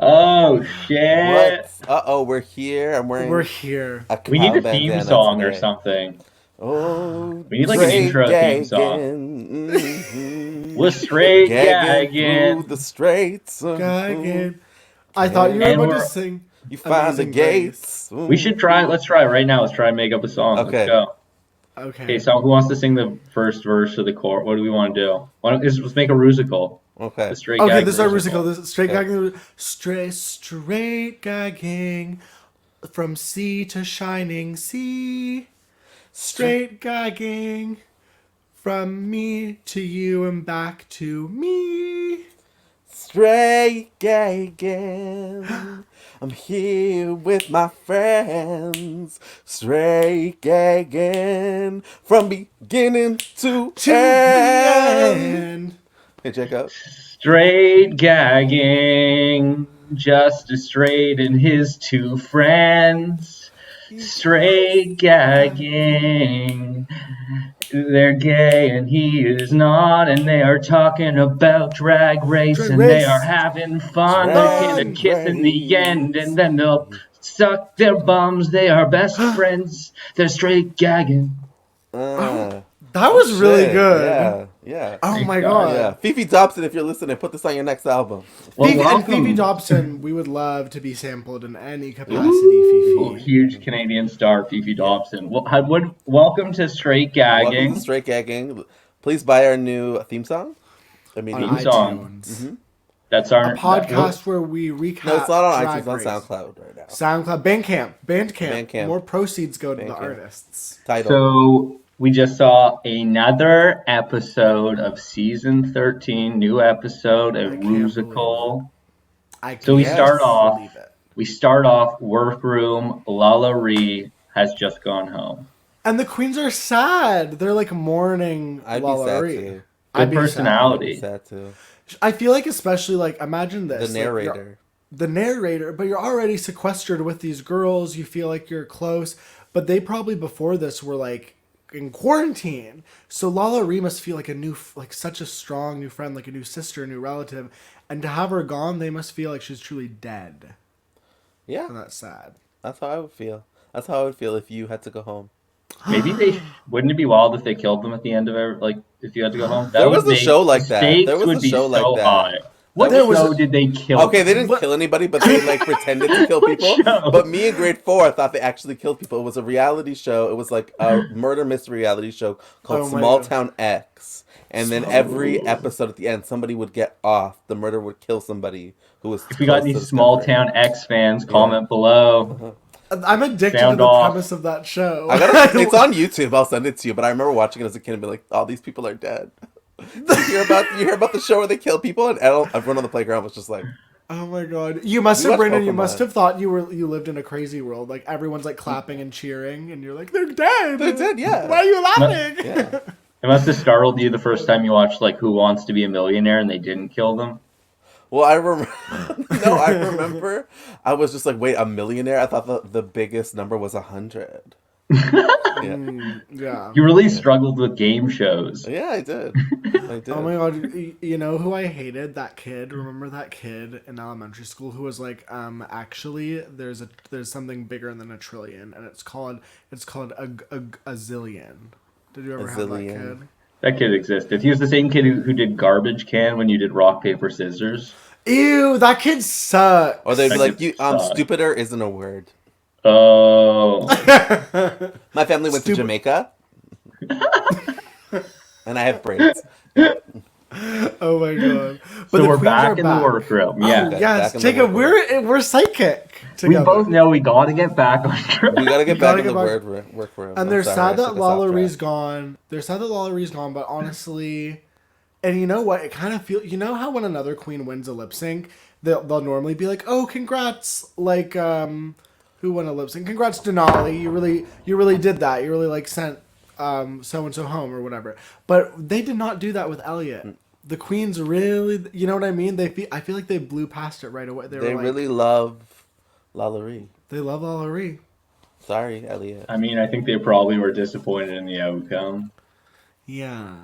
Oh shit! What? Uh-oh, we're here. I'm We're wearing here. a We need cow a theme bandana song or today. something. Oh, We need like an straight intro theme song. gagging. We're straight Gagging through gagging, the straits. Gagging. I thought you were and about to we're sing You find the Amazing Grace. gates. we should try. Let's try it right now. Let's try and make up a song. Let's Okay. go. Okay, Okay. so who wants to sing the first verse of the chorus? What do we want to do? Let's make a musical. The Okay. straight Okay, gag this is our musical. musical. This is straight Okay. gagging. Straight gagging from sea to shining sea. Straight gagging from me to you and back to me. Straight gagging. I'm here with my friends. Straight gagging from beginning to To the end. end. Hey, Jacob. Straight gagging, just as straight and his two friends. Straight gagging, they're gay and he is not, and they are talking about drag race Drag and they are race. having fun. They're gonna Fun. Drag kiss in the end race. and then they'll suck their bums. They are best friends. They're straight gagging. Uh, That was really shit. good. Yeah. Yeah. Oh Thank my God. god. Yeah. Fifi Dobson, if you're listening, put this on your next album. Well, Phoebe, and Phoebe welcome. Dobson, we would love to be sampled in any capacity, Ooh, Fifi. huge Canadian star, Fifi Yeah. Dobson. Welcome to Straight Welcome Gagging. to Straight Gagging. Please buy our new theme song On immediately. Theme song. iTunes. That's A our podcast where we recap. No, it's not on Drag iTunes. It's Race. on SoundCloud right now. SoundCloud, Bandcamp. Bandcamp. More proceeds go to the Bandcamp. artists. Title. So we just saw another episode of season 13, new episode, a I can't musical. I can't So we Yes. start off. believe it. We start off workroom. Lala Ree has just gone home. And the queens are sad. They're like mourning I'd be Lala sad Ree. too. I'd Good be sad. I'd personality. be sad too. I feel like especially like imagine this. The like, narrator. the narrator, but you're already sequestered with these girls. You feel like you're close, but they probably before this were like in quarantine. So Lala Ree must feel like a new, like such a strong new friend, like a new sister, a new relative, and to have her gone, they must feel like she's truly dead, Yeah, and that's sad. that's how I would feel. That's how I would feel if you had to go home. Maybe they wouldn't it be wild if they killed them at the end of it? Like if you had to go home. That There would was a show like the that. stakes There was would a be show like so that. high. What There was show a- did they kill? Okay, they didn't What? kill anybody, but they like pretended to kill people. show? But me in grade 4, I thought they actually killed people. It was a reality show. It was like a murder mystery reality show called Oh my Small God. Town X. And then every episode at the end, somebody would get off. The murderer would kill somebody who was. If we got close any to small discovery. town X fans, comment below. I'm addicted Sound to the off. premise of that show. It's on YouTube. I'll send it to you. But I remember watching it as a kid and be like, "Oh, these people are dead." You hear about the show where they kill people, and everyone on the playground was just like, Oh my god! You must We have, watched Brandon. You Pokemon. must have thought you lived in a crazy world. Like everyone's like clapping and cheering, and you're like, they're dead. "They're dead." Yeah. Why are you laughing? Yeah. It must have startled you the first time you watched like Who Wants to Be a Millionaire and they didn't kill them. Well, I remember. No, I remember. I was just like, "Wait, a millionaire?" I thought the biggest number was 100. Yeah. Yeah. You really struggled with game shows. Yeah, I did. I did. Oh my god! You know who I hated? That kid. Remember that kid in elementary school who was like, actually, there's something bigger than a trillion, and it's called a zillion. Did you ever have that zillion. kid? That kid existed. He was the same kid who did Garbage Can when you did Rock, Paper, Scissors. Ew, that kid sucks. Or they'd be That like, could "You, suck. stupider isn't a word." Oh. My family went to Stupid- Jamaica, and I have braids. Oh my god! But So the we're queens back are in the back. workroom. Oh, Yeah. Okay. yes, back in the Jacob, workroom. we're psychic We together. both know we gotta get back on track. We gotta get You back gotta in get the back- workroom. And they're I'm sorry, sad I that took us Lala off Ree's track. gone. They're sad that Lala Ree's gone, but honestly, and you know what? It kind of feels. You know how when another queen wins a lip sync, they'll normally be like, "Oh, congrats!" Like, who won a lip sync? Congrats, Denali. You really did that. You really like sent so and so home or whatever. But they did not do that with Elliot. The queens really, you know what I mean? I feel like they blew past it right away. They were like, really love Lala Ree. they love Lala Ree. Sorry, Elliot. I mean, I think they probably were disappointed in the outcome. Yeah.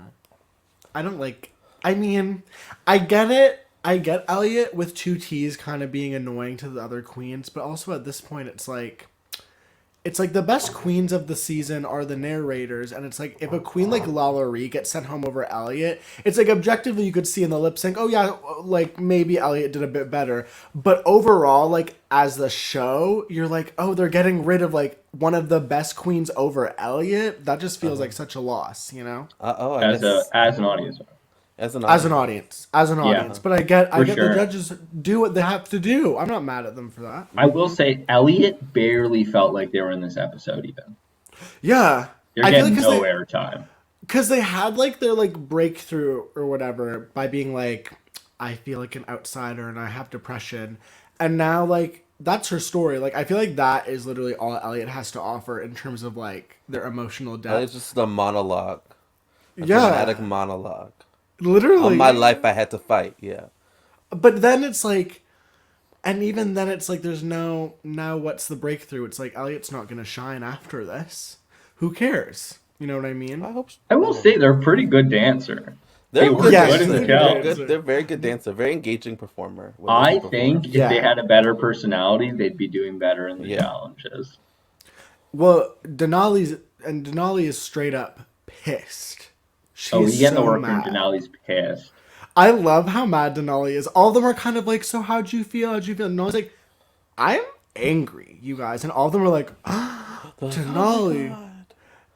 I don't like. I mean, I get it. I get Elliot with two T's kind of being annoying to the other queens, but also at this point it's like the best queens of the season are the narrators, and it's like if a queen like Lalaurie gets sent home over Elliot, it's like objectively you could see in the lip sync, oh yeah, like maybe Elliot did a bit better, but overall, like as the show, you're like, oh, they're getting rid of like one of the best queens over Elliot. That just feels like such a loss, you know? As an audience. As an audience. But I get sure. the judges do what they have to do. I'm not mad at them for that. I will say Elliot barely felt like they were in this episode even. Yeah. They're getting no airtime. Because they had like their like breakthrough or whatever by being like, I feel like an outsider and I have depression. And now like that's her story. Like I feel like that is literally all Elliot has to offer in terms of like their emotional depth. It's just a monologue. A yeah. dramatic monologue. Literally. All my life I had to fight, yeah. But then it's like, and even then it's like there's no, now what's the breakthrough? It's like Elliot's not going to shine after this. Who cares? You know what I mean? I will say they're a pretty good dancer. They were good in the challenge. They're very good dancer, very engaging performer. I think if they had a better personality, they'd be doing better in the challenges. Well, Denali is straight up pissed. She's getting the work from Denali's pissed. I love how mad Denali is. All of them are kind of like, so how'd you feel? And Denali's like, I'm angry, you guys. And all of them are like, Denali.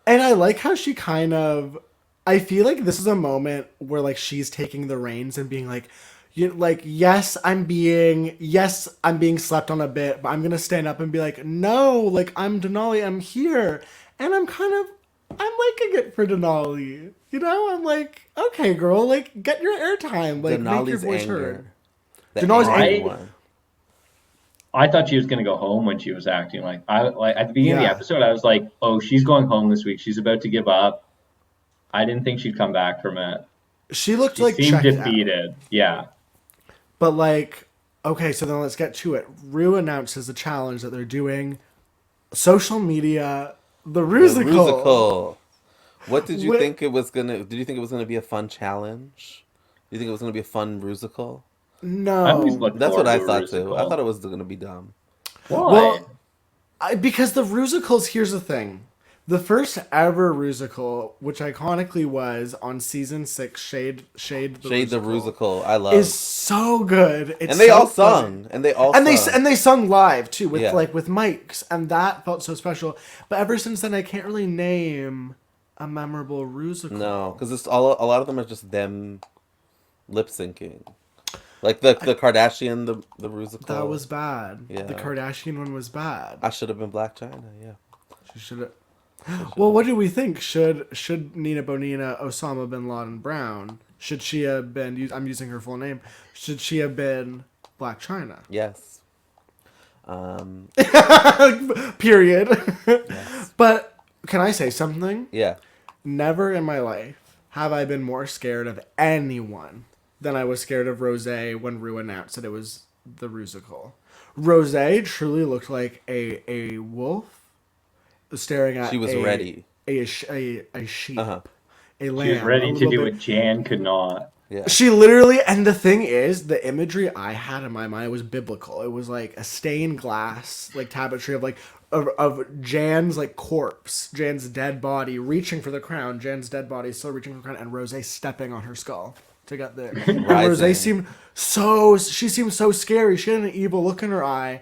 And I like how she kind of, I feel like this is a moment where like she's taking the reins and being like, yes, I'm being slept on a bit, but I'm going to stand up and be like, no, like I'm Denali, I'm here. And I'm liking it for Denali. You know, I'm like, okay, girl, like, get your airtime. Like, make your voice heard. Denali's anger. I thought she was going to go home when she was acting. Like at the beginning of the episode, I was like, oh, she's going home this week. She's about to give up. I didn't think she'd come back from it. She looked she like seemed defeated. Yeah. But, like, okay, so then let's get to it. Rue announces the challenge that they're doing. Social media... The Rusical. What did you think it was gonna? Did you think it was gonna be a fun challenge? Do you think it was gonna be a fun Rusical? No, that's what I thought too. I thought it was gonna be dumb. Why? Well, because the Rusicals. Here's the thing: the first ever Rusical, which iconically was on season 6, Shade the Rusical. I love is so good. It's and they so all sung, and they sung live too with with mics, and that felt so special. But ever since then, I can't really name a memorable Rusical. No, because a lot of them are just them lip syncing. Like the Kardashian, the Rusical. That was bad. Yeah. The Kardashian one was bad. I should have been Black China, yeah. She should have. Well, what do we think? Should Nina Bonina Osama bin Laden Brown, should she have been, I'm using her full name, should she have been Black China? Yes. Period. Yes. But can I say something? Yeah. Never in my life have I been more scared of anyone than I was scared of Rosé when Rue announced that it was the Rusical. Rosé truly looked like a wolf staring at. She was ready. A sheep. Uh-huh. A lamb. She was ready to do what Jan could not. Yeah. She literally, and the thing is, the imagery I had in my mind was biblical. It was like a stained glass, like tapestry of Jan's like corpse, Jan's dead body reaching for the crown. Jan's dead body still reaching for the crown, and Rosé stepping on her skull to get there. And Rosé seemed so scary. She had an evil look in her eye,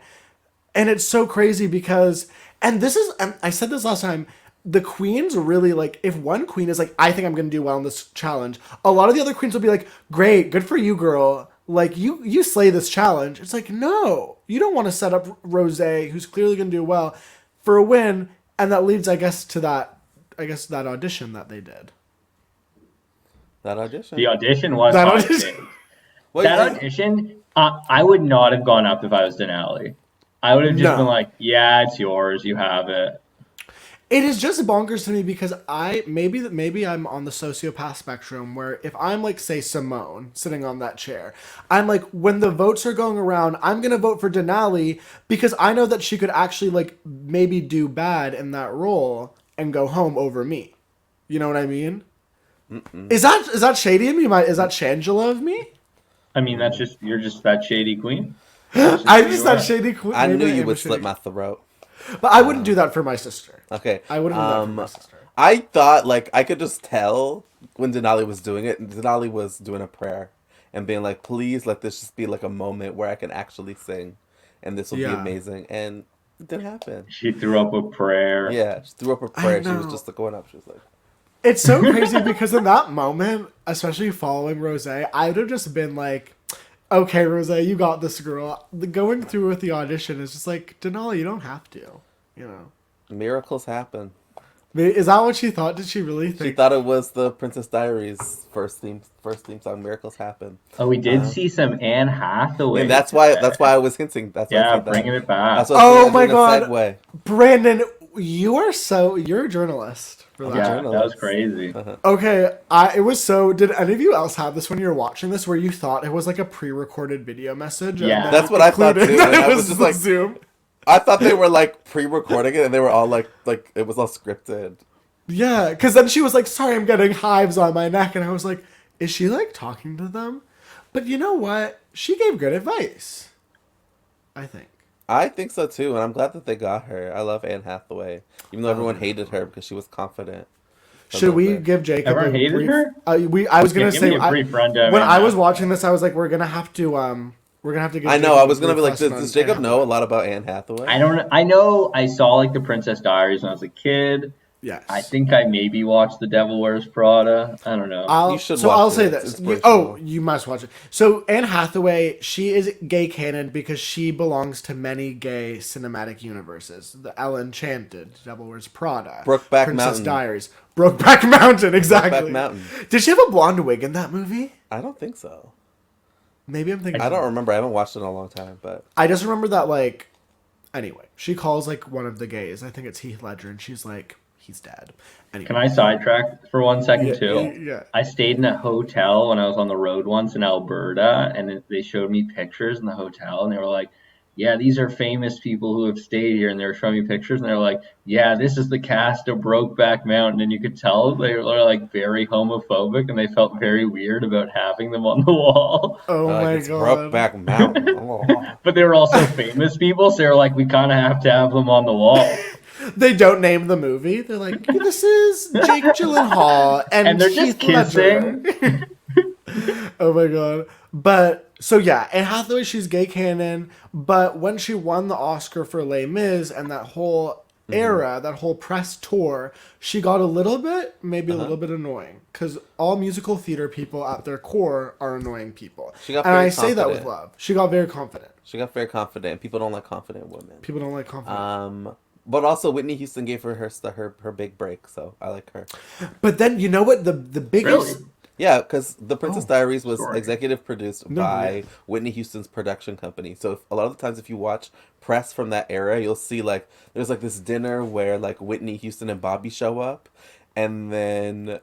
and it's so crazy because, and this is, I said this last time. The queens really, like, if one queen is like, I think I'm going to do well in this challenge, a lot of the other queens will be like, great, good for you, girl. Like, you slay this challenge. It's like, no, you don't want to set up Rosé, who's clearly going to do well, for a win. And that leads, I guess, to that audition that they did. That audition? The audition was that audition. Audition, I would not have gone up if I was Denali. I would have just been like, yeah, it's yours, you have it. It is just bonkers to me because maybe I'm on the sociopath spectrum where if I'm like, say, Simone sitting on that chair, I'm like, when the votes are going around, I'm going to vote for Denali because I know that she could actually like maybe do bad in that role and go home over me. You know what I mean? Mm-mm. Is that shady of me? Is that Shangela of me? I mean, you're just that shady queen. I'm just You that are. shady queen. I Maybe knew am you a would shady- slit my throat. But I wouldn't do that for my sister. Okay. I wouldn't do that for my sister. I thought like I could just tell when Denali was doing it. Denali was doing a prayer and being like, "Please let this just be like a moment where I can actually sing, and this will be Yeah. amazing." And it didn't happen. She threw up a prayer. Yeah, she threw up her I prayer. She was know. just like, going up. She was like, It's so crazy because in that moment, especially following Rose, I would have just been like, okay, Rose, you got this, girl. Going through with the audition is just like, Denali, you don't have to. You know. "Miracles happen." Is that what she thought? Did she really She think? thought it was the Princess Diaries first theme song. "Miracles happen." Oh, we did see some Anne Hathaway. And that's why I was hinting. That's why I Yeah, said that. bringing it back. That's what I was Oh doing, my doing God. a segue. Brandon, you're a journalist for that. a Yeah, journalist. that was crazy. Okay, it was so. Did any of you else have this when you were watching this, where you thought it was like a pre-recorded video message? Yeah. and then That's you what I thought concluded too, that and it I was just the like- Zoom. I thought they were like pre-recording it, and they were all like it was all scripted. Yeah, because then she was like, "Sorry, I'm getting hives on my neck," and I was like, "Is she like talking to them?" But you know what? She gave good advice. I think. I think so too, and I'm glad that they got her. I love Anne Hathaway, even though everyone hated her because she was confident. I Should love we her. give Jacob Everyone a hated brief? her? I was gonna Yeah, give say me a brief rundown, when Anne I was Hathaway. watching this, I was like, we're gonna have to give. I know. Jacob I a was gonna be brief like, lesson does on Jacob Anne know a Hathaway. lot about Anne Hathaway? I don't. I know. I saw like the Princess Diaries when I was a kid. Yes. I think I maybe watched The Devil Wears Prada. I don't know. You should so watch I'll it. say It's this. inspirational. You must watch it. So Anne Hathaway, she is gay canon because she belongs to many gay cinematic universes. The Ella Enchanted, Devil Wears Prada, Brokeback Princess Mountain. Diaries, Brokeback Mountain, exactly. Brokeback Mountain. Did she have a blonde wig in that movie? I don't think so. Maybe I'm thinking. I don't remember. I haven't watched it in a long time, but I just remember that like. Anyway, she calls like one of the gays. I think it's Heath Ledger, and she's like, he's dead. Anyway. Can I sidetrack for 1 second Yeah, too? yeah. I stayed in a hotel when I was on the road once in Alberta, and they showed me pictures in the hotel, and they were like, "Yeah, these are famous people who have stayed here," and they were showing me pictures, and they were like, "Yeah, this is the cast of Brokeback Mountain," and you could tell they were like very homophobic, and they felt very weird about having them on the wall. Oh my it's god. Brokeback Mountain. Oh. But they were also famous people, so they were like, "We kind of have to have them on the wall." They don't name the movie. They're like, this is Jake Gyllenhaal and they're Heath just Ledger. kissing. Oh my god. But so yeah, Anne Hathaway, she's gay canon. But when she won the Oscar for Les Mis and that whole era, that whole press tour, she got a little bit, maybe a little bit annoying. Because all musical theater people at their core are annoying people. She got and very I say that with confident. love. She got very confident. She got very confident. People don't like confident women. People don't like confident. But also Whitney Houston gave her her big break, so I like her. But then you know what the biggest Really? Yeah, because The Princess Diaries was sorry. executive produced No, by yeah. Whitney Houston's production company. So a lot of the times, if you watch press from that era, you'll see like there's like this dinner where like Whitney Houston and Bobby show up, and then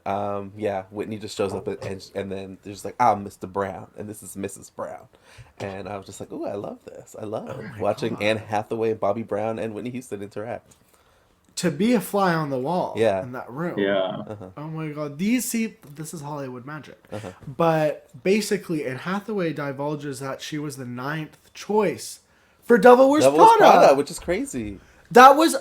Whitney just shows up and then there's like, I'm Mr. Brown and this is Mrs. Brown, and I was just like, ooh, I love this. I love watching God. Anne Hathaway, Bobby Brown, and Whitney Houston interact. to be a fly on the wall Yeah. in that room. Yeah. Oh my god. This is Hollywood magic. But basically, Anne Hathaway divulges that she was the 9th choice for Devil Wears Devil Wears Prada. Prada, which is crazy. That was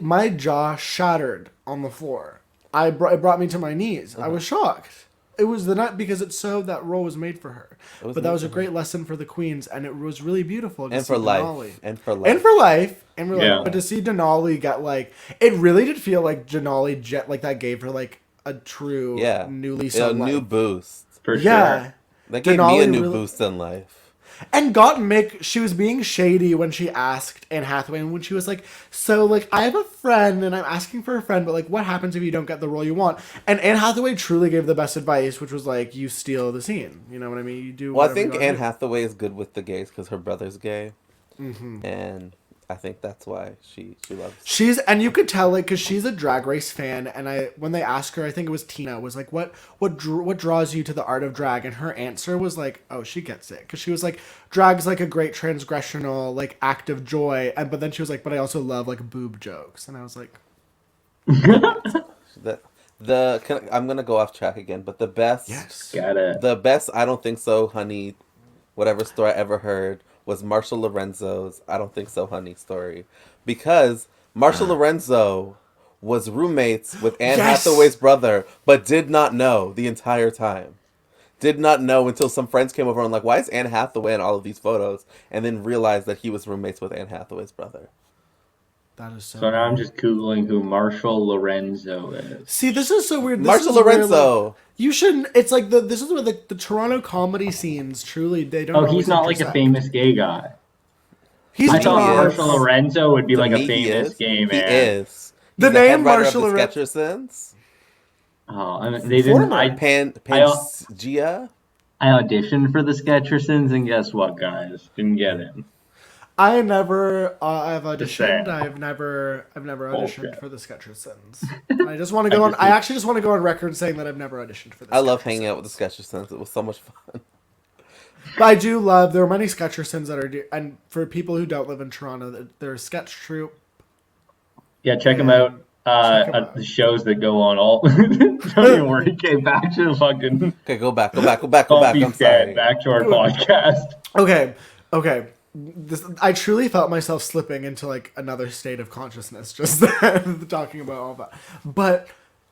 my jaw shattered on the floor. It brought me to my knees. I was shocked. It was the night because it's so that role was made for her. was But that made was a for great lesson for the queens, and it was really beautiful. To And see for life. Denali. And for life. And for life. And for life. Yeah. But to see Denali get like, it really did feel like Denali like that gave her like a true newly a sun new life. boost. For Yeah. sure. That gave me a Denali new really- boost in life. And got Mick, she was being shady when she asked Anne Hathaway, and when she was like, so, like, I have a friend, and I'm asking for a friend, but, like, what happens if you don't get the role you want? And Anne Hathaway truly gave the best advice, which was, like, you steal the scene. You know what I mean? You do Well, I whatever you think gotta Anne do. Hathaway is good with the gays because her brother's gay, Mm-hmm. and I think that's why she loves. She's, and you could tell, like, because she's a Drag Race fan, and when they asked her, I think it was Tina, was like, what draws you to the art of drag? And her answer was like, oh, she gets it. Because she was like, drag's like a great transgressional, like, act of joy. But then she was like, but I also love, like, boob jokes. And I was like, I'm gonna go off track again, but the best, yes. Got it. the best. I don't think so, honey. whatever story I ever heard was Marshall Lorenzo's "I Don't Think So, Honey" story, because Marshall Lorenzo was roommates with Anne Yes! Hathaway's brother, but did not know the entire time. Did not know until some friends came over and like, why is Anne Hathaway in all of these photos? And then realized that he was roommates with Anne Hathaway's brother. That is so So now I'm weird. just Googling who Marshall Lorenzo is. See, this is so weird. This Marshall is where, Lorenzo. like, you shouldn't. It's like this is where the Toronto comedy scenes truly they don't Oh, always he's not like a intersect. famous gay guy. He's I thought he not. is. Marshall Lorenzo would be To like a me, he famous is. gay He man. is. The He's name head writer Marshall of the Lorenzo. Sketchersons. Oh, I mean, they didn't. Former. Pangea. I auditioned for the Sketchersons, and guess what, guys? Didn't get in. I never. I've Just auditioned. saying. I've never auditioned Bullshit. for the Sketchersons. I just want to go on. I actually just want to go on record saying that I've never auditioned for the. I love Sketchersons. hanging out with the Sketchersons. It was so much fun. But I do love. There are many Sketchersons that are, and for people who don't live in Toronto, they're a sketch troupe. Yeah, check him out. Check 'em At out. the shows that go on all. Don't even worry. Okay, back to the fucking. Okay, go back. I'm Don't be sorry. scared. Back to our podcast. Okay. I truly felt myself slipping into like another state of consciousness just then, talking about all that. But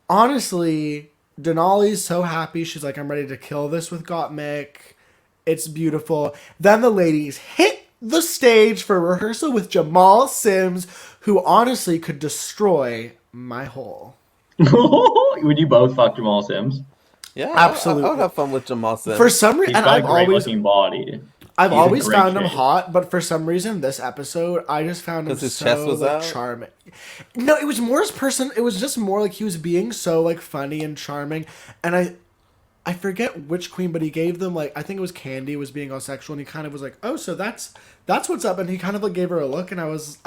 honestly, Denali's so happy. She's like, I'm ready to kill this with Gottmik. It's beautiful. Then the ladies hit the stage for rehearsal with Jamal Sims, who honestly could destroy my hole. Would you both fuck Jamal Sims? Yeah, Absolutely. I would have fun with Jamal Sims. For some He's reason, got and a great looking body. I've He's in always great found him shape. hot, but for some reason, this episode, I just found him 'Cause his so chest was like out? charming. No, it was more his person. It was just more like he was being so like funny and charming, and I forget which queen, but he gave them like I think it was Candy was being all sexual, and he kind of was like, oh, so that's what's up, and he kind of like gave her a look, and I was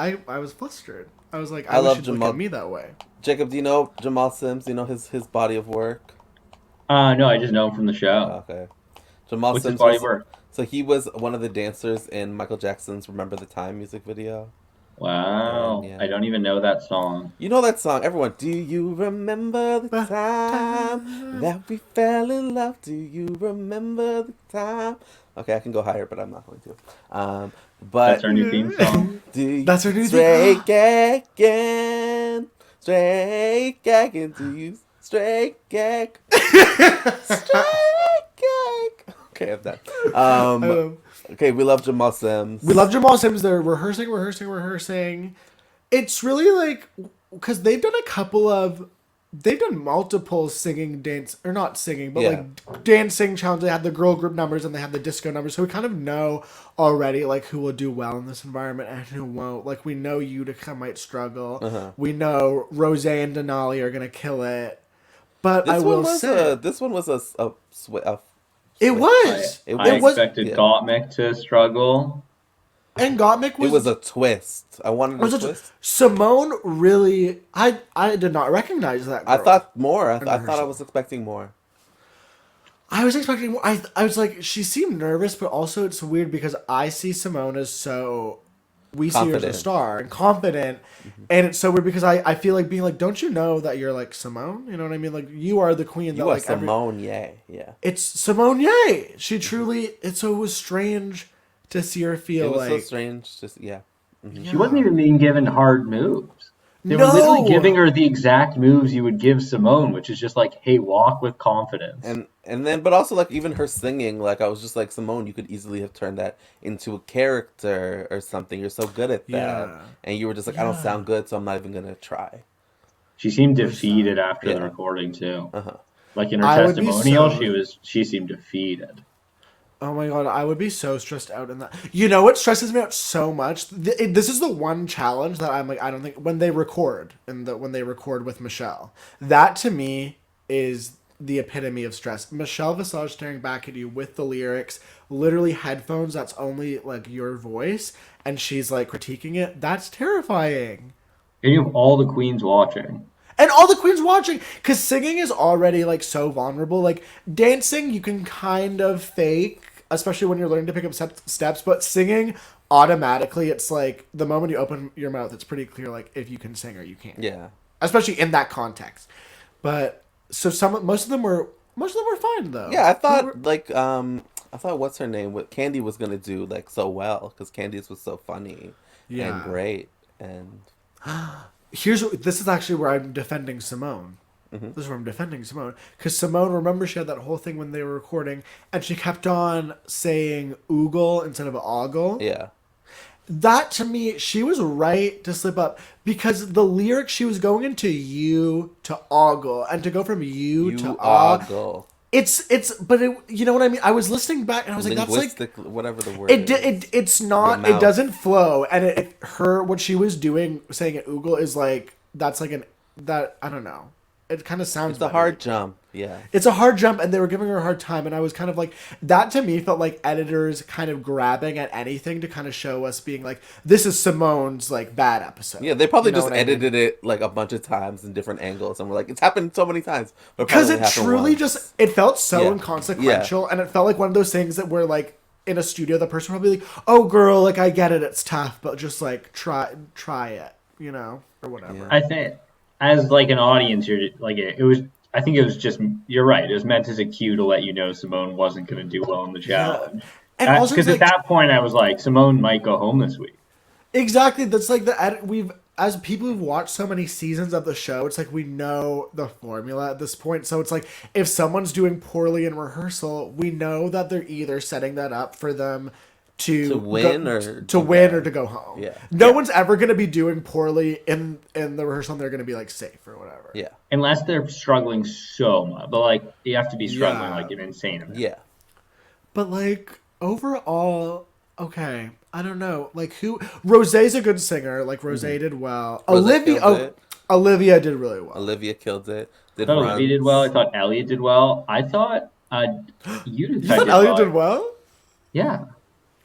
flustered. I was like, I wish love you'd look Jamal. at me that way. Jacob, do you know Jamal Sims? Do you know his body of work? No, I just know him from the show. Okay. Jamal What's his Sims body was, work? so he was one of the dancers in Michael Jackson's "Remember the Time" music video. Wow. Yeah. I don't even know that song. You know that song, everyone. Do you remember the time that we fell in love? Do you remember the time? Okay, I can go higher, but I'm not going to. But That's our new theme song. do you, That's our new straight gagging, straight gagging. Do you straight gag? Straight gag. Okay, I'm done. Okay, we love Jamal Sims. We love Jamal Sims. They're rehearsing. It's really like because they've done multiple singing dance or not singing, but Yeah. like dancing challenges. They have the girl group numbers and they have the disco numbers, so we kind of know already like who will do well in this environment and who won't. Like we know Utica might struggle. Uh-huh. We know Rose and Denali are gonna kill it. But This I one will was say this one was a it was. It I was- expected yeah. Gottmik to struggle. And Gottmik was. It was a twist. I wanted a twist. Simone really. I did not recognize that girl. I thought more. I thought I rehearsal. was expecting more. I was expecting more. I was like, she seemed nervous, but also it's weird because I see Simone as so. We see her as Confident. a star and confident, and it's so weird because I feel like being like, don't you know that you're like Simone? You know what I mean? Like you are the queen. That, You are like, Simone, yeah. it's Simone Ye. She truly. So it was strange to see her feel It was like so strange. Just yeah. She wasn't even being given hard moves. They were No! literally giving her the exact moves you would give Simone, which is just like, hey, walk with confidence. And then, but also like even her singing, like I was just like Simone, you could easily have turned that into a character or something. You're so good at that, Yeah. and you were just like, I don't Yeah. sound good, so I'm not even gonna try. She seemed defeated after Yeah. the recording too. Uh huh. Like in her I would be testimonial, so- she seemed defeated. Oh my god, I would be so stressed out in that. You know what stresses me out so much? This is the one challenge that I'm like, I don't think when they record when they record with Michelle, that to me is the epitome of stress. Michelle Visage staring back at you with the lyrics, literally headphones that's only like your voice, and she's like critiquing it. That's terrifying. And you have all the queens watching. And all the queens watching, because singing is already like so vulnerable. Like dancing, you can kind of fake, especially when you're learning to pick up steps. But singing, automatically, it's like the moment you open your mouth, it's pretty clear like if you can sing or you can't. Yeah. Especially in that context. But so most of them were fine though. Yeah, I They thought were- like I thought what's her name? What Candy was gonna do like so well because Candy's was so funny and Yeah. great and This is actually where I'm defending Simone. Mhm. This is where I'm defending Simone. Because Simone, remember, she had that whole thing when they were recording, and she kept on saying oogle instead of ogle. yeah. That, to me, she was right to slip up. Because the lyric, she was going into you to ogle, and to go from you to ogle. but you know what I mean? I was listening back, and I was like, that's like... Linguistic, whatever the word is. It's not, it doesn't flow, and what she was doing, saying it oogle, is like, that's like I don't know. It kind of sounds It's a hard jump, yeah. It's a hard jump, and they were giving her a hard time, and I was kind of like, that to me felt like editors kind of grabbing at anything to kind of show us being like, this is Simone's like bad episode. Yeah, they probably just what I edited mean? it like a bunch of times in different angles, and we're like, it's happened so many times. Because it truly just, it felt so Yeah. inconsequential, and it felt like one of those things that were like, in a studio, the person probably like, oh girl, like I get it, it's tough, but just like try it, you know, or whatever. Yeah. I think as like an audience, you're like it was. I think it was just. You're right. It was meant as a cue to let you know Simone wasn't going to do well in the challenge. And also, Because it's at like, that point, I was like, Simone might go home this week. exactly, that's like we've, as people who've watched so many seasons of the show, it's like we know the formula at this point. So it's like if someone's doing poorly in rehearsal, we know that they're either setting that up for them to win or to go home. Yeah. No one's ever going to be doing poorly in the rehearsal, and they're going to be like safe or whatever. Yeah. Unless they're struggling so much. But like you have to be struggling Yeah. like an insane amount. Yeah. But like overall, okay, I don't know. Like Rosé's a good singer. Like Rosé did well. Rosé killed it. Olivia did really well. Olivia killed it. I thought Olivia did well. I thought Elliot did well. I thought you did. You thought Elliot did well? Yeah.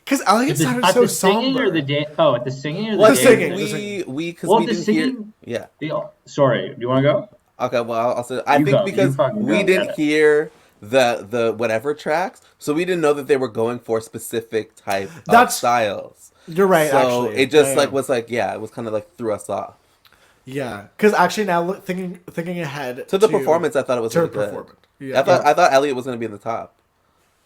Because Elliot sounded so singing somber. or at the singing or the Well, dance? singing. We because Well, we the didn't singing. hear. Yeah. Sorry, do you want to go? Okay. Well, I'll say. I You think go. because You fucking we go. didn't Yeah. hear the whatever tracks, so we didn't know that they were going for specific type of That's- styles. You're right. So actually, it just Yeah, like yeah. was like it was kind of like threw us off. Yeah, because actually now thinking ahead To the performance, I thought it was to her really good. performance. Yeah. I thought Elliot was going to be in the top.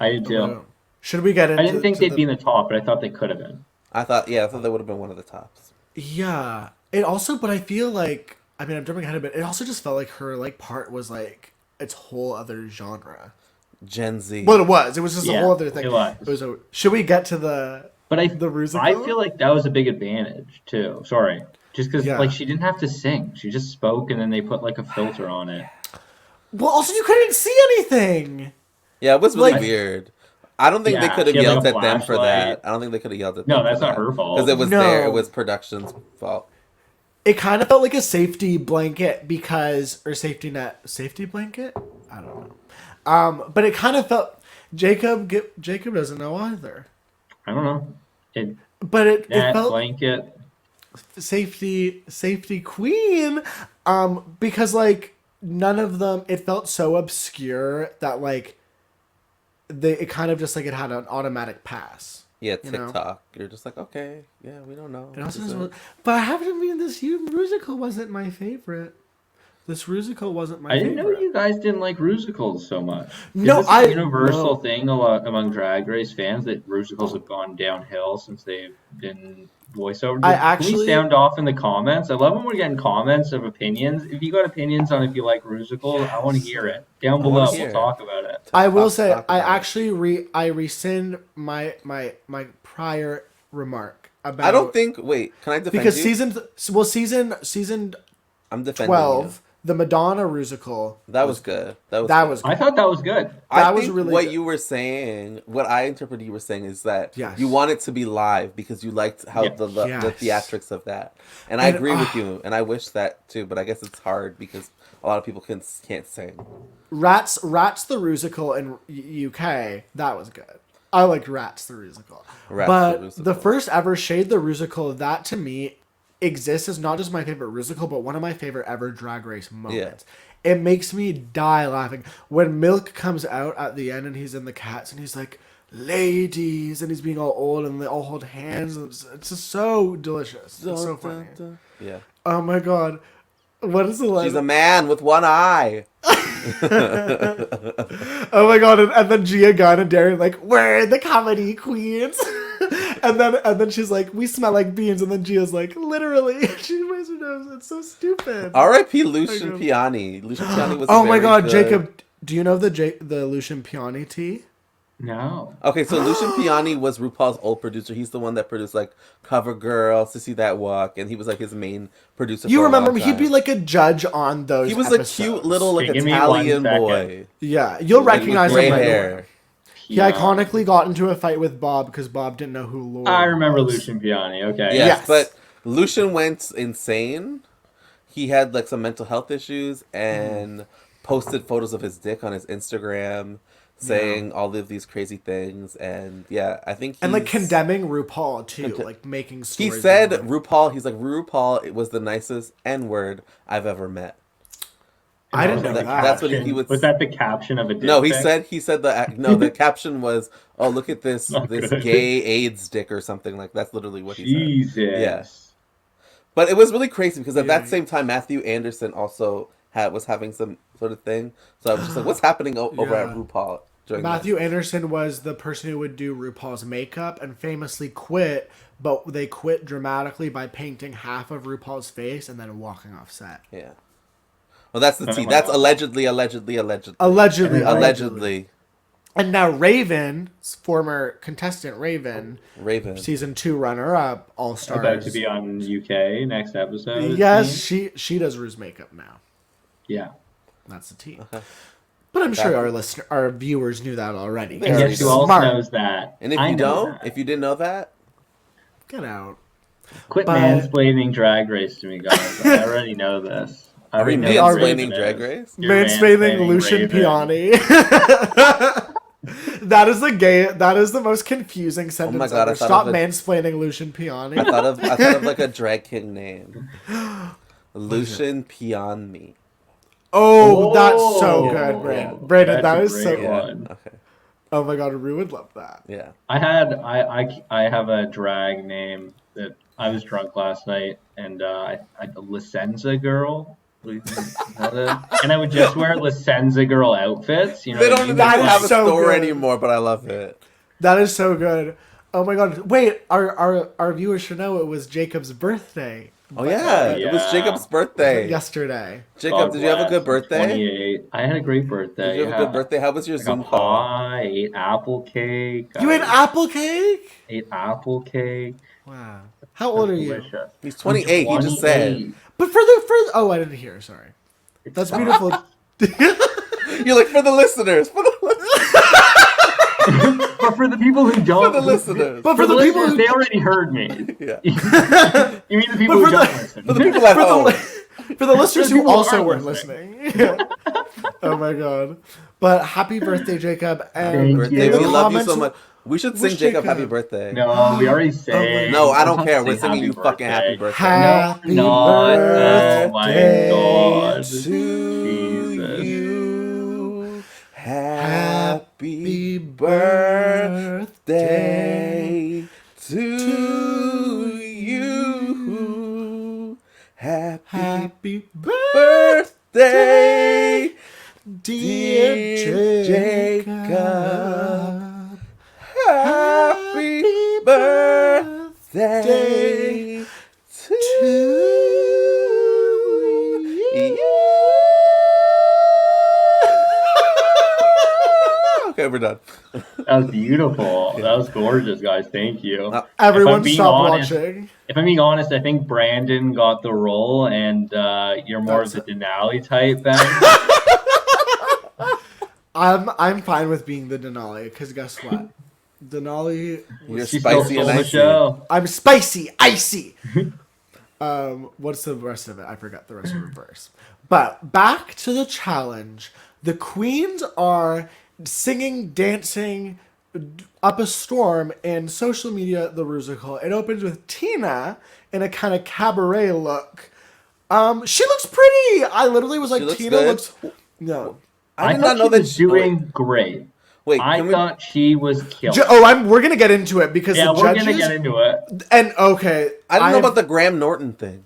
I did too. Wow. Should we get into? I didn't think to they'd be in the top, but I thought they could have been. I thought they would have been one of the tops. Yeah. It also, but I feel like, I mean, I'm jumping ahead a bit. It also just felt like her like part was like its whole other genre. Gen Z. Well, it was. It was just a Yeah, whole other thing. it was. Should we get to the? But I Rusical? feel like that was a big advantage too. Sorry, just because Yeah. like she didn't have to sing; she just spoke, and then they put like a filter on it. Well, also you couldn't see anything. Yeah, it was really Like- weird. I don't think they Yeah, could have she had, yelled like, a at them for that. flashlight. I don't think they could have yelled at No, them. that's not her fault. Because it was No. it was production's fault. It kind of felt like a safety blanket or safety blanket. I don't know. But it kind of felt Jacob doesn't know either. I don't know. But it That felt blanket. safety queen. Because like none of them. It felt so obscure that like it kind of just like it had an automatic pass. Yeah, You know? TikTok. You're just like, okay, yeah, we don't know. It also This is doesn't, but I have to admit this musical wasn't my favorite. This musical wasn't my I favorite. didn't know you guys didn't like musicals so much. No, Is this a universal no. thing among Drag Race fans that musicals have gone downhill since they've been voiceover. Can we sound off in the comments? I love when we're getting comments of opinions. If you got opinions on if you like musicals, I want to hear it down below. wanna hear We'll it. talk about it. I will say talk I about it. actually I rescind my prior remark about. I don't think. Wait, can I defend because you? season I'm defending 12, the Madonna musical. you. That was good. That was. I thought that was good. I That was think really what good. you were saying, what I interpreted you were saying is that Yes. you want it to be live because you liked how Yeah. the Yes. theatrics of that. And I And, agree with you, and I wish that too, but I guess it's hard because a lot of people can't sing. Rats the Rusical in UK. That was good. I liked Rats the Rusical. Rats But the Rusical. the first ever Shade the Rusical, that to me exists as not just my favorite Rusical, but one of my favorite ever Drag Race moments. It makes me die laughing. When Milk comes out at the end and he's in the cats and he's like, ladies, and he's being all old and they all hold hands. And it's just so delicious. It's so funny. Yeah. Oh my god. What is the line? She's a man with one eye. Oh my god! And then Gia Gunn and Darren like, we're the comedy queens. and then she's like, we smell like beans. And then Gia's like, literally. She raised her nose. It's so stupid. R.I.P. Lucian Piani. Lucian Piani was. Oh my very god, good. Jacob! Do you know the Lucian Piani tea? No. Okay, so Lucian Piani was RuPaul's old producer. He's the one that produced like CoverGirl, Sissy That Walk, and he was like his main producer. You for a remember long me? He'd be time. like a judge on those. He was episodes. a cute little like Hey, give me 1 Italian second. boy. Yeah, you'll Like, recognize with him gray right hair. away. He iconically got into a fight with Bob because Bob didn't know who Lord I remember was. Lucian Piani. Okay. Yes, Yes. but Lucian went insane. He had like some mental health issues and posted photos of his dick on his Instagram, saying all of these crazy things. And yeah, I think And like he's- condemning RuPaul too, like making He stories. said about it. RuPaul. He's like RuPaul. It was the nicest N-word I've ever met. I didn't know that- that. that's what he would- Was that the caption of a dick No, he pic? said the caption was, "Oh, look at this Not this good. gay AIDS dick or something like that's literally what he said." Jesus. Yes. But it was really crazy because at Yeah. that same time, Matthew Anderson also was having some sort of thing. So I was just like, "What's happening over Yeah. at RuPaul?" During Matthew Anderson was the person who would do RuPaul's makeup and famously quit, but they quit dramatically by painting half of RuPaul's face and then walking off set. this? Yeah. Well, that's the Oh tea. my That's God. allegedly. Allegedly. And now Raven, former contestant Raven, Raven. season 2 runner-up, All Stars. About to be on UK next episode. Yes, she does Rue's makeup now. Yeah. That's the tea. But I'm sure our viewers knew that already. And And Very guess who good. else Smart. knows that? And if I you know don't, that. if you didn't know that, Get out. Quit but- mansplaining Drag Race to me, guys. I already know this. I are we already know what mansplaining Raven Drag is. Race? You're Mansplaining Lucian Raven. Piani. That is the most confusing sentence God, I ever. thought Stop of it. mansplaining Lucian I Piani. thought of like a drag king name, Lucian Piani. Oh, that's so Oh, good, Brandon. Brandon, that that's is a so great good. one. Okay. Oh my god, Rue would love that. Yeah. I have a drag name that I was drunk last night, and Licenza Girl. And I would just wear Licenza Girl outfits. You know, They what I don't mean? That even is have a so store good. anymore, but I love it. That is so good. Oh my god. Wait, our viewers should know it was Jacob's birthday Oh yeah, it was Yeah. Jacob's birthday. yesterday. Jacob, God did you have a good bless, I'm birthday? 28. I had a great birthday. Did you have a good birthday? How was your I Zoom got call? pie, ate apple cake. You ate apple cake? Ate apple cake. Wow. How old are you? Delicious. He's 28. He just said. 28. But oh, I didn't hear. Sorry. That's beautiful. You're like for the listeners. For the listeners. But for the people who don't, For the listeners. But for the people listeners, who they already heard me. Yeah. You mean the people But who for don't the- listen? For the people at for home. for the listeners who people who also aren't weren't listening. Oh my god. But happy birthday, Jacob. And Thank Birthday. you. We love you so comments- much. We should Wish sing Jacob Jacob- happy birthday. No, we already sang. No, I don't Don't care. sing We're singing happy you fucking happy birthday. Happy No, not. Oh my birthday God. To Jesus. you. Happy Happy birthday to you. Happy Happy birthday, birthday, dear dear Jacob. Jacob. Happy birthday to you. Okay, we're done. That was beautiful. That was gorgeous, guys. Thank you. Everyone being stop honest- watching. If I'm being honest, I think Brandon got the role, and you're more of the Denali type, Ben. I'm fine with being the Denali, because guess what? Denali, You're She still spicy stole and the icy. show. I'm spicy, icy. What's the rest of it? I forgot the rest of the verse. But back to the challenge. The queens are singing, dancing up a storm in social media, the Rusical. It opens with Tina in a kind of cabaret look. She looks pretty. I literally was like, looks Tina good. looks. No. I did thought not know she that was doing great. Wait, I can we? thought she was killing. We're gonna get into it because Yeah, the we're judges. gonna get into it. And okay, I don't know about the Graham Norton thing.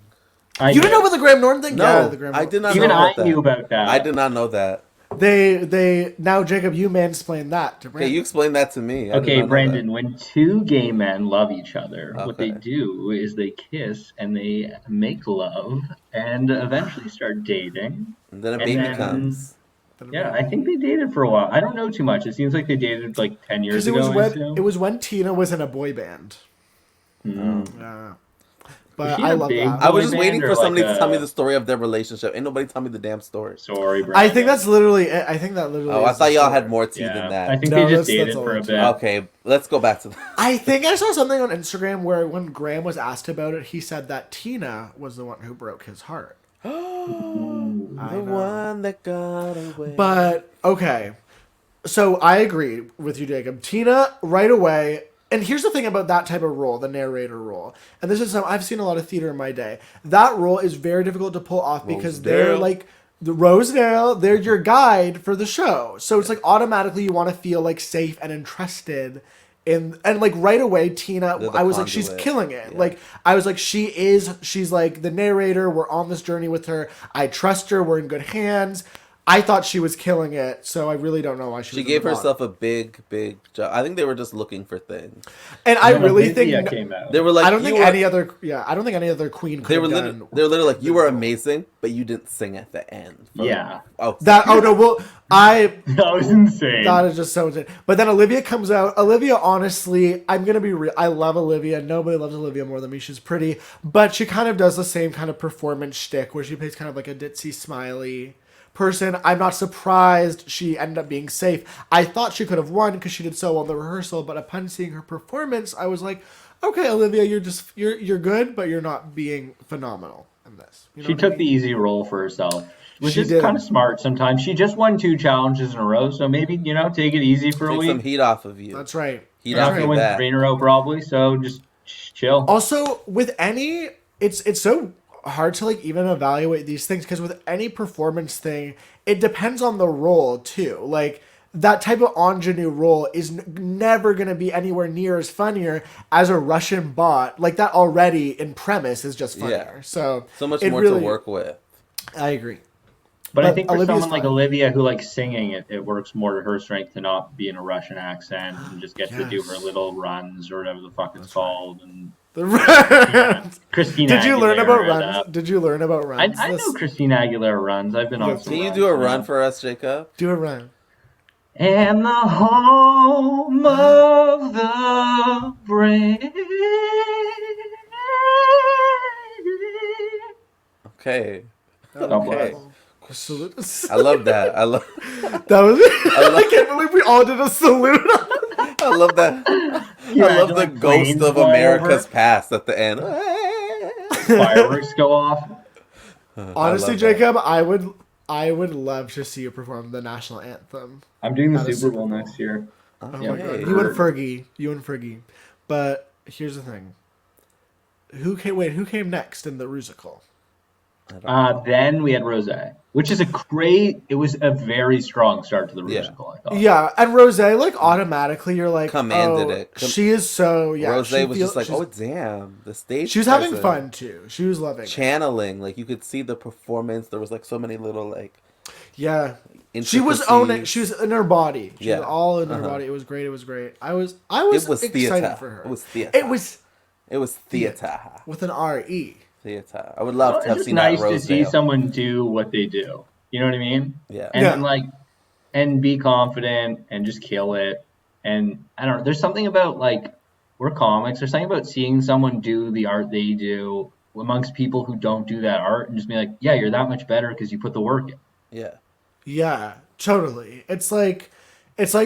I You didn't did. know about the Graham Norton thing? No, yeah, the Graham I did not Even know I about that. knew about that. I did not know that. They now, Jacob, you mansplain that to Okay, Brandon. you explain that to me. I did Okay, not know Brandon, when two gay men love each other, that. what they Okay. do is they kiss and they make love and eventually start dating. And then a And baby then, comes. yeah, I think they dated for a while. I don't know too much. It seems like they dated like 10 Because years ago, I it assume. was when Tina was in a boy band. Oh. Yeah. Was But she I in a love big that. I was boy just waiting band for or like somebody to tell me the a... story of their relationship. Ain't nobody tell me the damn story. Sorry, I Brandon. think that's literally it. I think that literally Oh, I is the thought y'all story. had more tea than Yeah, I that. think No, they just that's dated all for a it bit. is. Okay, let's go back to the... I think I saw something on Instagram where when Graham was asked about it, he said that Tina was the one who broke his heart. Ooh. I the know. one that got away. But, okay. So I agree with you, Jacob. Tina, right away. And here's the thing about that type of role, the narrator role. And this is something I've seen a lot of theater in my day. That role is very difficult to pull off because they're Rosedale. like the Rosedale, they're your guide for the show. So it's like automatically you want to feel like safe and entrusted in, and like right away Tina, They're the I was like, she's conduit. killing it. Yeah. Like I was like, she's like the narrator, we're on this journey with her. I trust her, we're in good hands. I thought she was killing it, so I really don't know why she She was in gave the bottom. herself a big job. I think they were just looking for things. And I When really Olivia think came out. They were like, I don't you think were, any other I don't think any other queen could they have were done. literally like, you were amazing, but you didn't sing at the end. Yeah. Oh, That no, well That was insane. that is just so insane. But then Olivia comes out. Olivia, honestly, I'm gonna be real. I love Olivia. Nobody loves Olivia more than me. She's pretty, but she kind of does the same kind of performance shtick where she plays kind of like a ditzy, smiley person. I'm not surprised she ended up being safe. I thought she could have won because she did so well in the rehearsal, but upon seeing her performance, I was like, okay, Olivia, you're good, but you're not being phenomenal in this. You know She what I took the mean? easy role for herself, which She is did. kind of smart sometimes. She just won 2 challenges in a row, so maybe, take it easy for a take some week. heat off of you. That's right. Heat You're That's not off going to your right. win back. 3 in a row probably, so just chill. Also, with any, it's so hard to like even evaluate these things because with any performance thing, it depends on the role too. Like that type of ingenue role is never going to be anywhere near as funnier as a Russian bot. Like that already in premise is just funnier. Yeah. So So much it more really, to work with. I agree. But I But think for Olivia's someone like fine. Olivia who likes singing, it works more to her strength to not be in a Russian accent and just get to do her Yes. little runs or whatever the fuck it's called. And The Christina Did you learn Aguilera about it runs? up. Did you learn about runs? I know Christina Aguilera runs. I've been on some Can you runs. do a run for us, Jacob? Do a run. And the home of the brave. Okay. God bless. Okay. Salute. I love that. I love. That was. love- I can't believe we all did a salute. I love that. Can you I love imagine, the like, ghost planes of flying America's over? past at the end. Fireworks go off. Honestly, love that. Jacob, I would love to see you perform the national anthem. I'm doing the At a Super Bowl Super Bowl. next year. Oh Yeah, my god, hey. you and Fergie, But here's the thing. Who came next in the musical? Then we had Rose, which is it was a very strong start to the Yeah. musical, I thought. Yeah, and Rose, like automatically, you're like, Commanded oh, it. She is so Rose she was feels- just like, she's- oh damn, the stage. she was having presence. fun too. She was loving it. Channeling, like you could see the performance. There was like so many little like. Yeah. She was owning. She was in her body. She was Yeah. all in her body. It was great. It was great. I was excited theater. for her. It was theater. It was theater. with an R-E. Theater. I would love to It's have just seen nice that to Rose. see someone do what they do. You know what I mean? Yeah. And Yeah. then and be confident and just kill it. And I don't know. There's something about we're comics. There's something about seeing someone do the art they do amongst people who don't do that art and just be like, yeah, you're that much better because you put the work in. Yeah. Yeah, totally. It's like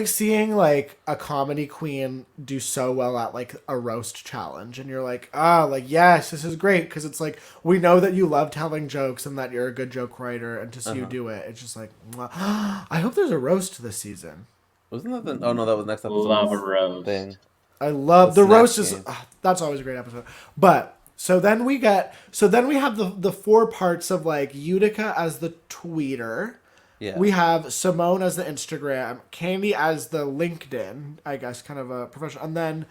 seeing like a comedy queen do so well at like a roast challenge, and you're like, yes, this is great because it's like we know that you love telling jokes and that you're a good joke writer, and to see you do it, it's just like, mwah. I hope there's a roast this season. Wasn't that the? Oh no, that was next episode. Love a roast. Thing. I love The the roast. Snatch Is Game. that's always a great episode, but. So then we have the 4 parts of like Utica as the tweeter. Yeah. We have Simone as the Instagram, Candy as the LinkedIn, I guess, kind of a professional, and then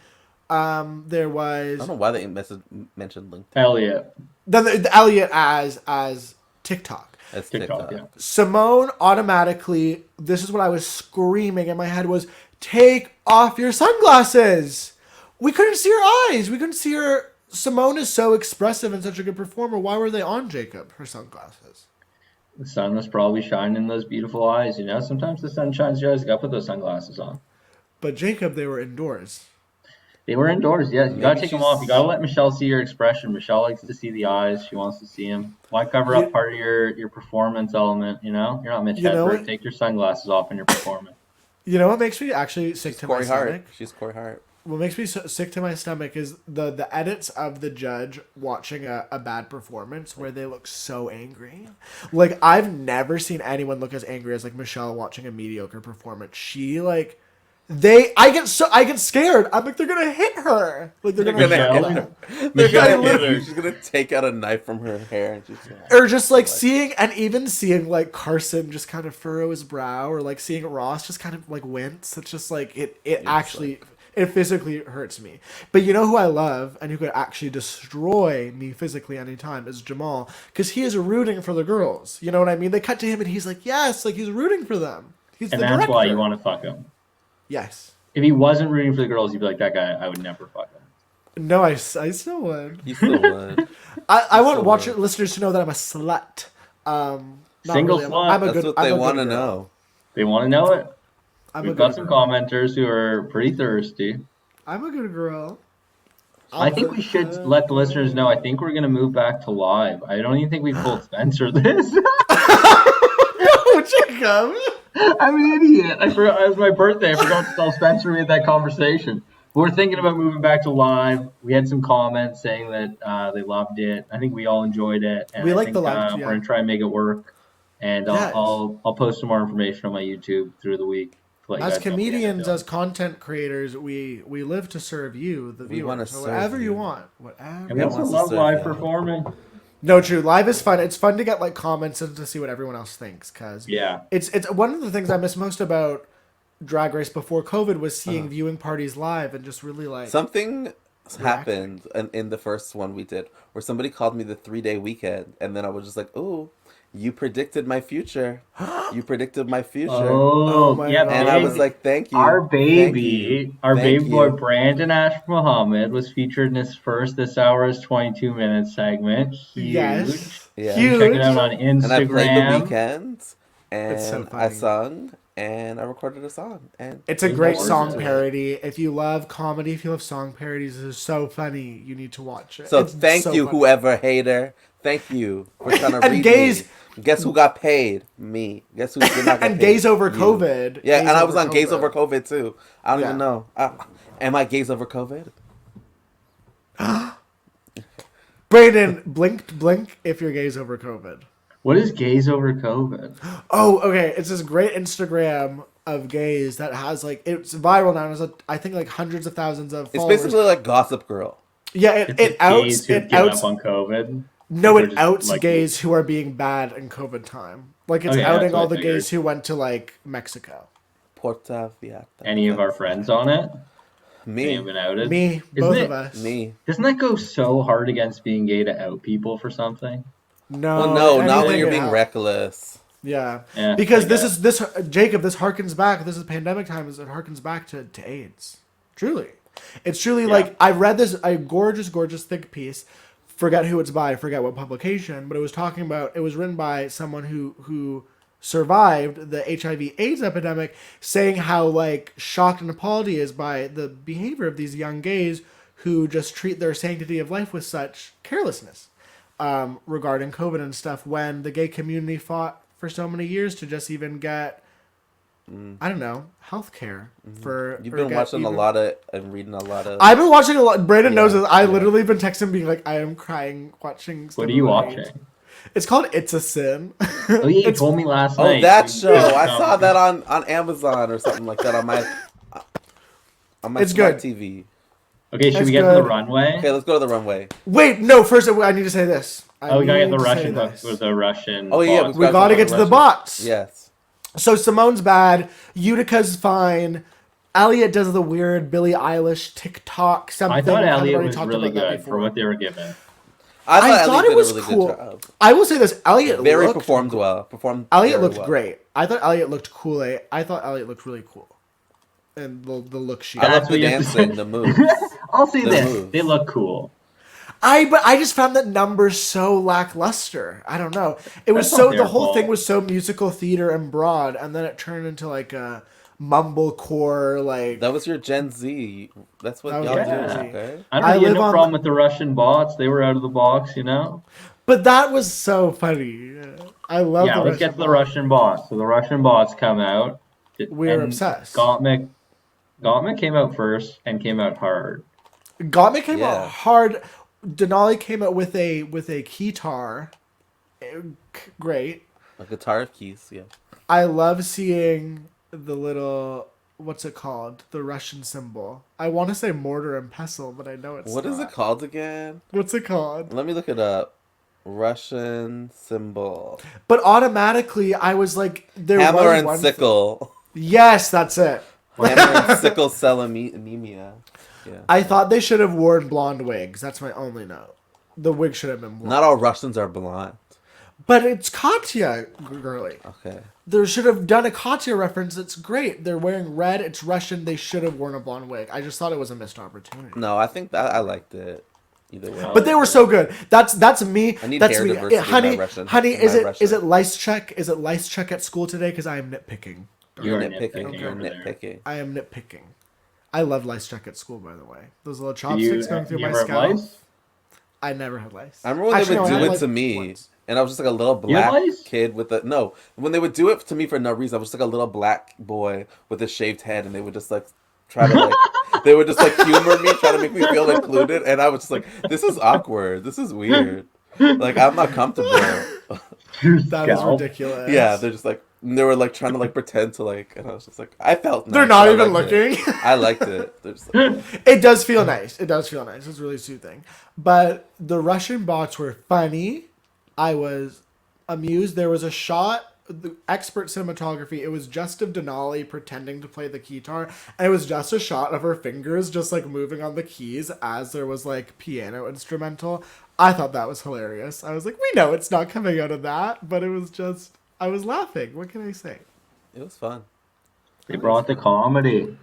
there was I don't know why they mentioned LinkedIn. Elliot. then the Elliot as TikTok. That's TikTok, TikTok. yeah. Simone automatically, this is what I was screaming in my head was, take off your sunglasses. We couldn't see her eyes. We couldn't see her. Simone is so expressive and such a good performer. Why were they on Jacob, her sunglasses? The sun was probably shining in those beautiful eyes. You know, sometimes the sun shines your eyes. You gotta put those sunglasses on. But Jacob, they were indoors. They were indoors, yes. You gotta Maybe take them off. You she's gotta let Michelle see your expression. Michelle likes to see the eyes. She wants to see him. Why cover up You, part of your performance element? You know, you're not Mitch you know Hedberg. what? Take your sunglasses off in your performance. You know what makes me actually sick she's to my Corey Hart. stomach? She's Corey Hart. What makes me so sick to my stomach is the edits of the judge watching a bad performance where they look so angry. Like, I've never seen anyone look as angry as like Michelle watching a mediocre performance. She like I get scared. I'm like, they're gonna hit her. Like they're gonna Michelle? hit her. They're Michelle gonna hit her. Hedberg. She's gonna take out a knife from her hair and she's gonna Or just like like, seeing, and even seeing like Carson just kind of furrow his brow, or like seeing Ross just kind of like wince. It's just like it actually it physically hurts me. But you know who I love and who could actually destroy me physically anytime is Jamal, because he is rooting for the girls. You know what I mean? They cut to him and he's like, yes, like he's rooting for them. He's And the that's director. why you want to fuck him. Yes. If he wasn't rooting for the girls, you'd be like, that guy, I would never fuck him. No, I still would. You still would. I want still watch would. listeners to know that I'm a slut. Not Single really. slut. I'm a That's good. what I'm they a good want to girl. know. They want to know it. I'm a We've good got some girl. commenters who are pretty thirsty. I'm a good girl. I think we should let the listeners know. I think we're going to move back to live. I don't even think we've told Spencer this. No, Jacob. I'm an idiot. I forgot it was my birthday. I forgot to tell Spencer we had that conversation. We're thinking about moving back to live. We had some comments saying that they loved it. I think we all enjoyed it. And We I like think, the live, We're yeah. going to try and make it work. And Yes. I'll post some more information on my YouTube through the week. To let you As guys know what we end up comedians, doing. as content creators, we live to serve you, the We wanna viewers. So serve whatever you you. want, whatever. And we you also wants want. to love serve live you. performing. No, true. Live is fun. It's fun to get like comments and to see what everyone else thinks. Cause Yeah. it's one of the things I miss most about Drag Race before COVID was seeing viewing parties live and just really like Something happened in the first one we did where somebody called me the 3-day weekend, and then I was just like, "Ooh, you predicted my future. You predicted my future." Oh Oh, my yeah, God. And I big. was like, "Thank you, Our thank baby, you, our thank baby boy you." Brandon Ash-Mohammed was featured in his first This Hour's 22-minute segment. Huge. yes, Yeah. huge. Check it out on And I played the Instagram. weekends, It's so and I funny. sung, and I recorded a song, and It's a It was great gorgeous. song parody. If you love comedy, if you love song parodies, it's so funny. You need to watch it. so It's thank so you, funny. whoever hater. Thank you for trying to And read gays- me. Guess who got paid? Me. Guess who did not get And paid? Gays Over You. COVID. Yeah, Gays and I Over was on Gays COVID. Over COVID too. I don't Yeah. even know. Am I Gays Over COVID? Brayden, blink if you're gays over COVID. What is gays over COVID? Oh, okay. It's this great Instagram of gays that has like it's viral now. It's I think like hundreds of thousands of It's followers. basically like Gossip Girl. Yeah, It's it like outs gays who've it given outs up on COVID. no They're it just, outs like, gays who are being bad in COVID time. Like it's Okay, outing that's what all I the figured. gays who went to like Mexico. Porta Viata. Any of our friends on it? Any have Me. been outed? Me, Isn't both it- of us. Me. Doesn't that go so hard against being gay to out people for something? No, Well, no, not when anything you're it being helps. reckless. Yeah. Yeah, Because I this guess. is this Jacob, this harkens back. This is pandemic time. It harkens back to AIDS. Truly, it's truly like I read this a gorgeous, thick piece. Forget who it's by. Forget what publication. But it was talking about. It was written by someone who survived the HIV/AIDS epidemic, saying how like shocked and appalled he is by the behavior of these young gays who just treat their sanctity of life with such carelessness. Regarding COVID and stuff, when the gay community fought for so many years to just even get, I don't know, health care for. You've or been get watching a even- lot of and reading a lot of. I've been watching a lot. Brandon knows this. I yeah. literally been texting, being like, I am crying watching. Stuff What are you about watching? AIDS. It's called It's a Sin. Oh, yeah, you told me last Oh, night. that You- show! I saw that on Amazon or something like that on my It's smart good. TV. Okay, should That's we get to the good. runway? Okay, let's go to the runway. Wait, no. First, I need to say this. Oh, we gotta get the need to say Russian book this. with the Russian. Oh, yeah, bots. We gotta get to the Russian. bots. Yes. So Simone's bad. Utica's fine. Elliot does the weird Billie Eilish TikTok something. I thought I've Elliot already was talked really about that good for before. what they were given. I I thought thought Elliot it was did a really cool. good job. I will say this: Elliot Very looked performed well. Performed. Elliot very looked well. great. I thought Elliot looked cool. I thought Elliot looked really cool, and the look she I had. love That's the what you have to dancing, say. the moves. I'll say The this: moves. they look cool. But I just found that number so lackluster. I don't know. It was That's so not their the whole thing fault. was so musical theater and broad, and then it turned into like a mumblecore like. That was your Gen Z. That's what That was y'all my do, Gen Z. okay? I don't I know. You had live no on problem with the Russian bots. They were out of the box, you know. But that was so funny. I love Yeah, the let's Russian get to the bot. Russian bots. So the Russian bots come out, We were and obsessed. Gottmik came out first and came out hard. Gottmik came out Yeah. hard. Denali came out with a keytar. Great. A guitar keys, yeah. I love seeing the little what's it called? The Russian symbol. I want to say mortar and pestle, but I know it's What is not. it called again? What's it called? Let me look it up. Russian symbol. But automatically, I was like, there Hammer was and one sickle. Yes, that's it. Hammer and sickle cell anemia. Yeah. I thought they should have worn blonde wigs. That's my only note. The wig should have been blonde. Not all Russians are blonde. But it's Katya, girly. Okay. They should have done a Katya reference. It's great. They're wearing red. It's Russian. They should have worn a blonde wig. I just thought it was a missed opportunity. No, I think that I liked it. Either way. But they were so good. That's me. I need That's hair me. diversity in my Honey, Russian- honey, in is my it Russian. lice check? Is it lice check at school today? Because I am nitpicking. You're You're nitpicking. nitpicking You're over there. nitpicking. I am nitpicking. I love lice check at school, by the way. Those little Do you, chopsticks going through you my ever have scalp. lice? I never had lice. I remember when Actually, they would no, I do had, it to like, me, once. and I was just like a little You had black lice? kid with a no. When they would do it to me for no reason, I was just like a little black boy with a shaved head, and they would just like try to like they would just like humor me, try to make me feel included, and I was just like, this is awkward, this is weird, like I'm not comfortable. That is Scalp. ridiculous. Yeah, they're just like they were like trying to like pretend to like, and I was just like, I felt nice, They're not I even liked it. looking. I liked it. They're just like, It does feel nice. It does feel nice. It's really soothing. But the Russian bots were funny. I was amused. There was a shot, the expert cinematography, it was just of Denali pretending to play the guitar, and it was just a shot of her fingers just like moving on the keys as there was like piano instrumental. I thought that was hilarious. I was like, we know it's not coming out of that, but it was just, I was laughing. What can I say? it was fun. They brought the comedy.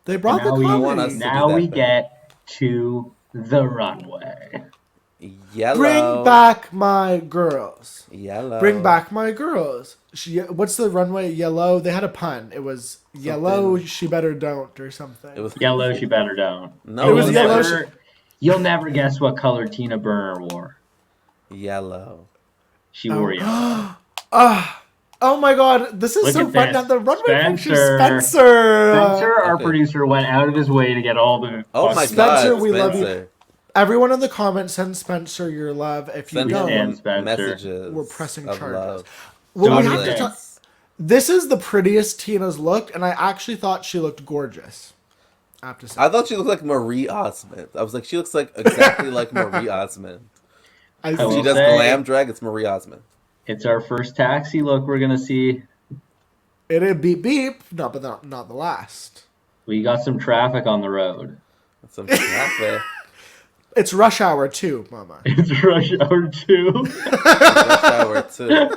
They brought the Now we- I want us comedy. to Now do we that get to the runway. Yellow. Bring back my girls. Yellow. Bring back my girls. What's the runway? Yellow. They had a pun. It was yellow. She better don't or something. It was Yellow, she better don't. No, It was you'll yellow, Never, you'll never guess what color Tina Burner wore. yellow. She wore yellow. Oh my god, this is Look so at fun. this. Now the runway picture, Spencer. Spencer. Spencer, our okay. producer, went out of his way to get all the. Oh my Spencer, god, we love you. Spencer. Everyone in the comments, send Spencer your love. If you Send don't, and him Spencer. messages. we're pressing of charges. love. Well, we Don't have to think. talk. This is the prettiest Tina's looked, and I actually thought she looked gorgeous. I have to say. I thought she looked like Marie Osmond. I was like, she looks like exactly like Marie Osmond. I I She will see. does say- glam drag. It's Marie Osmond. It's our first taxi look we're gonna see. It is beep beep. No, but not the last. We got some traffic on the road. That's some traffic. It's rush hour too, Mama. It's rush hour 2. Rush hour too.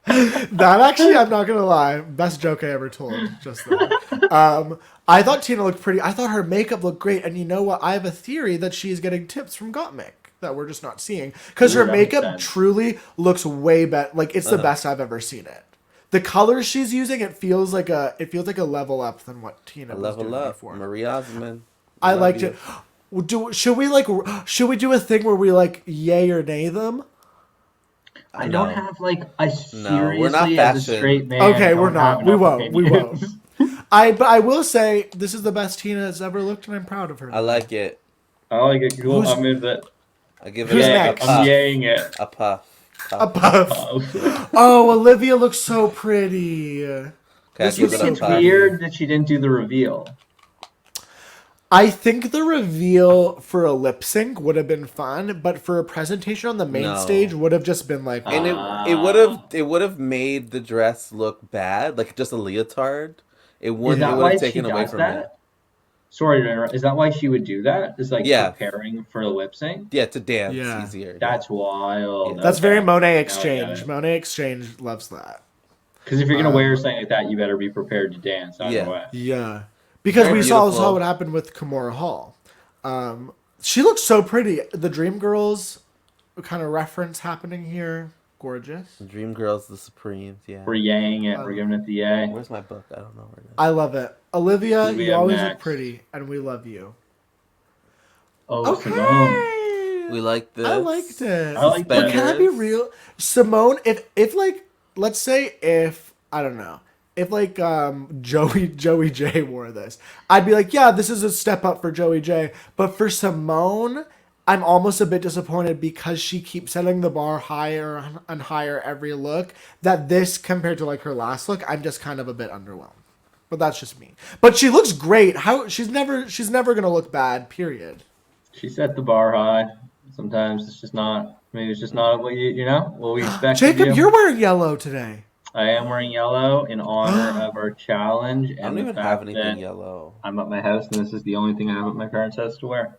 That actually, I'm not gonna lie, best joke I ever told. Just that. I thought Tina looked pretty. I thought her makeup looked great, and you know what? I have a theory that she's getting tips from Gottmik that we're just not seeing because Ooh, her that makes makeup sense. truly looks way better. Like it's the best I've ever seen it. The colors she's using, it feels like a level up than what Tina was Level doing up. before. Marie Osmond. I Love liked you. it. Should we do a thing where we like yay or nay them? I No. don't have like I we're not seriously as a fashion. straight man. Okay, don't we're not. have We enough won't. We won't. opinions. But I will say this is the best Tina has ever looked, and I'm proud of her. I like it. I like it. Cool. Who's- I'm in it. I give Who's it next? a I'm puff. yaying it. A puff. A puff. Oh. Oh, Olivia looks so pretty. Okay, This I give was it think a it's puff. weird that she didn't do the reveal. I think the reveal for a lip sync would have been fun, but for a presentation on the main No. stage would have just been like, And it would have made the dress look bad, like just a leotard. It Is wouldn't. that It would why have she taken away does from that? it. Sorry to interrupt. Is that why she would do that? Is like Yeah. preparing for a lip sync? Yeah, to dance Yeah. easier. That's wild. Yeah. That's Okay. very Monet Now I Exchange. get it. Monet Exchange loves that. Because if you're gonna wear something like that, you better be prepared to dance either Yeah. way. Yeah, because Very we saw beautiful. what happened with Kimora Hall. She looks so pretty. The Dream Girls kind of reference happening here. Gorgeous. Dream Girls, the Supremes. Yeah. We're yang it. We're giving it the yay. Where's my book? I don't know where it is. I love it. Olivia, Who do we you have always look next? pretty, and we love you. Oh, Simone. Okay. We like this. I liked it. I like But can I be Suspenders. real? Simone, if like, let's say if, I don't know, if like Joey J wore this, I'd be like, yeah, this is a step up for Joey J. But for Simone, I'm almost a bit disappointed because she keeps setting the bar higher and higher every look. That this compared to like her last look, I'm just kind of a bit underwhelmed. But that's just me. But she looks great. How she's never gonna look bad. Period. She set the bar high. Sometimes it's just not. Maybe it's just not what what we expect. Jacob, of you. you're wearing yellow today. I am wearing yellow in honor of our challenge and I don't the even fact have anything that yellow. I'm at my house and this is the only thing I have at my parents' house to wear.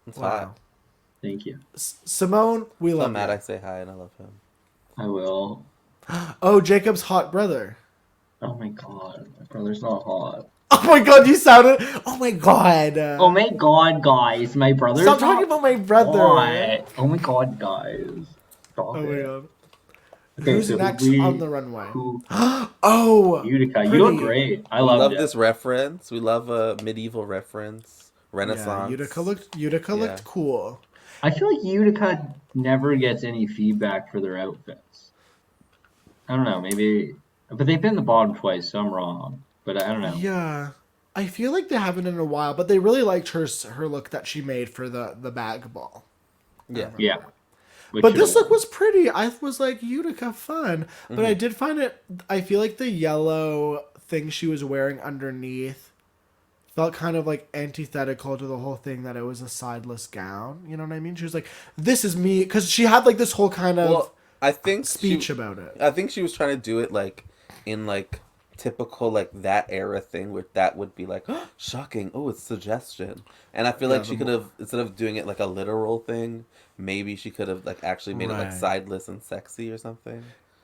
It's Wow. hot. Thank you. Simone, we So love Matt, you. I say hi and I love him. I will. Oh, Jacob's hot brother. Oh my god, my brother's not hot. Oh my god, you sounded. Oh my god. Oh my god, guys, my brother's Stop not talking about my brother. hot. Oh my god, guys. Stop Oh my it. god. Okay, Who's so next we- on the runway? Who? Oh, Utica, you pretty. look great. I We loved love it. this reference. We love a medieval reference. Yeah, Renaissance. Utica looked cool. I feel like Utica never gets any feedback for their outfits. I don't know, maybe, but they've been the bottom twice, so I'm wrong. But I don't know. Yeah. I feel like they haven't in a while, but they really liked her look that she made for the bag ball. Yeah. Yeah. Which But this is- look was pretty. I was like, Utica, fun. But I did find it, I feel like the yellow thing she was wearing underneath felt kind of like antithetical to the whole thing that it was a sideless gown. You know what I mean? She was like, this is me. Because she had like this whole kind of Well, I think speech about it. I think she was trying to do it like in like typical like that era thing where that would be like shocking. Oh, it's suggestion. And I feel like Yeah, she could have, instead of doing it like a literal thing, maybe she could have like actually made it like Right. sideless and sexy or something.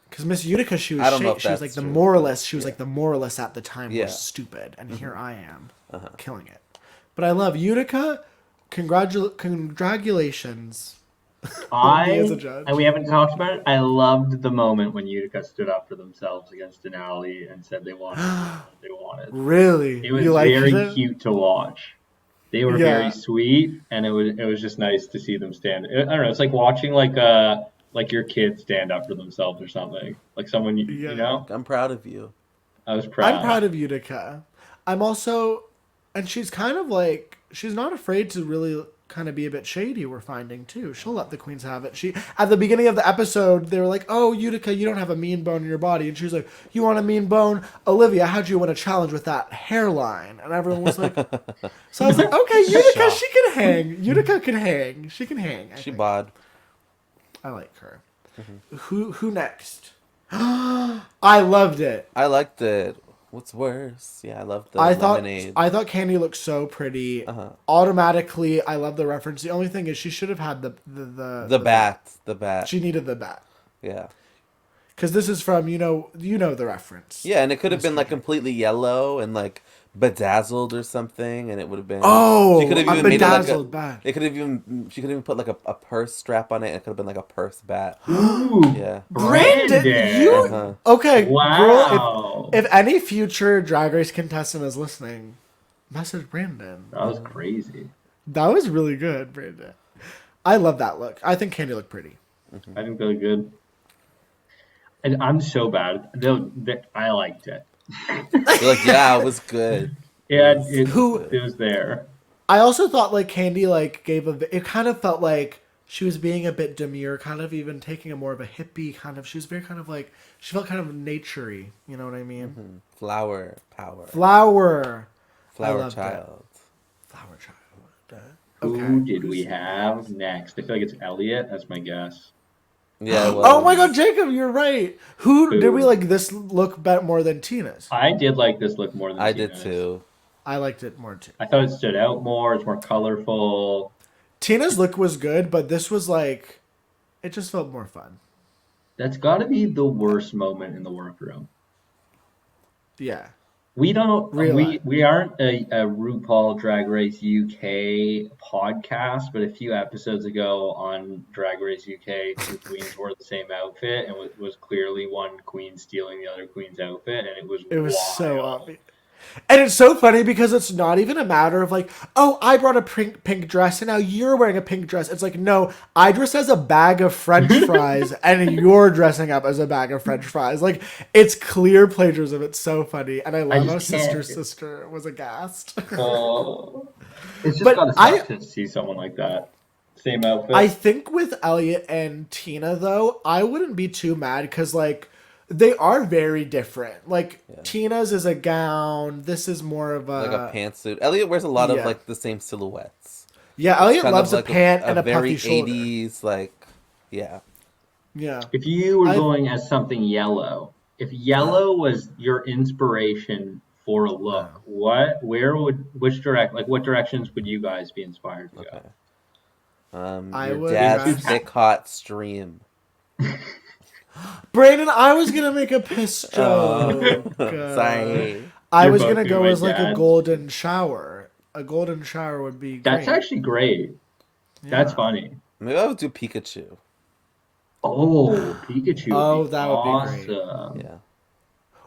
Because Miss Utica, she was I don't know if she was that's like the true, moralist. but She was yeah. like the moralist at the time Yeah. was stupid, and here I am, Uh-huh. killing it. But I love Utica. Congratulations. As a judge. and we haven't talked about it. I loved the moment when Utica stood up for themselves against Denali and said they wanted what they wanted. Really, It was you liked very it? cute to watch. They were Yeah. very sweet, and it was just nice to see them stand. I don't know. It's like watching like your kids stand up for themselves or something. Like someone you Yeah. know. I'm proud of you. I was proud. I'm proud of Utica. I'm also, and she's kind of like, she's not afraid to really kind of be a bit shady, we're finding too. She'll let the queens have it. She, at the beginning of the episode, they were like, oh, Utica, you don't have a mean bone in your body. And she was like, you want a mean bone? Olivia, how'd you win a challenge with that hairline? And everyone was like, so I was like, okay, Utica, she can hang. Utica can hang. She can hang. I She think. bod. I like her. Who next? I loved it. I liked it. What's worse? Yeah, I love the I thought lemonade. Candy looked so pretty. Uh-huh. Automatically, I love the reference. The only thing is she should have had the bat. The bat. She needed the bat Yeah. because this is from you know the reference. Yeah, and it could have been like completely yellow and like bedazzled or something, and it would have been. Oh, she could have a even made it like bedazzled bat. It could have even. She could even put like a purse strap on it. And it could have been like a purse bat. Ooh, Yeah. Brandon, you Uh-huh. okay? wow. Girl, if any future Drag Race contestant is listening, message Brandon. That was crazy. That was really good, Brandon. I love that look. I think Candy looked pretty. I think they look good. And I'm so bad. I liked it. You're like, yeah, it was good. Yeah, Who- it was there. I also thought like Candy like gave it kind of felt like she was being a bit demure, kind of even taking a more of a hippie kind of. She was very kind of like she felt kind of naturey. You know what I mean? Flower power. Flower loved child. flower child. Who did we have next? I feel like it's Elliot. That's my guess. Yeah. It was. Oh my god, Jacob, you're right. Who did we like this look more than Tina's? I did like this look more than I did Tina's. too. I liked it more too. I thought it stood out more. It's more colorful. Tina's look was good, but this was like, it just felt more fun. That's got to be the worst moment in the workroom. Yeah. We don't. Realize. We aren't a RuPaul Drag Race UK podcast, but a few episodes ago on Drag Race UK, two queens wore the same outfit, and was clearly one queen stealing the other queen's outfit, and it was It was so wild. obvious. And it's so funny because it's not even a matter of like, oh, I brought a pink dress and now you're wearing a pink dress. It's like, no, I dressed as a bag of French fries and you're dressing up as a bag of French fries. Like, it's clear plagiarism. It's so funny. And I love how just can't. sister was aghast. Oh, it's just But gotta suck to see someone like that. Same outfit. I think with Elliot and Tina, though, I wouldn't be too mad because, like, they are very different. Like, Tina's is a gown. This is more of a... Like a pantsuit. Elliot wears a lot of, Yeah. like, the same silhouettes. Yeah, Elliot Kind loves of a pant and a very puffy shoulder. 80s, like, yeah. Yeah. If you were going as something yellow, if yellow was your inspiration for a look, what directions would you guys be inspired to go? I Your would dad's imagine- thick hot stream. Brandon, I was going to make a piss joke. Sorry. I You're was both going to doing go my as, like, a dad. golden shower. A golden shower would be great. That's actually great. That's funny. Maybe I would do Pikachu. Oh, Pikachu. Oh, would be that would be great. awesome. Yeah.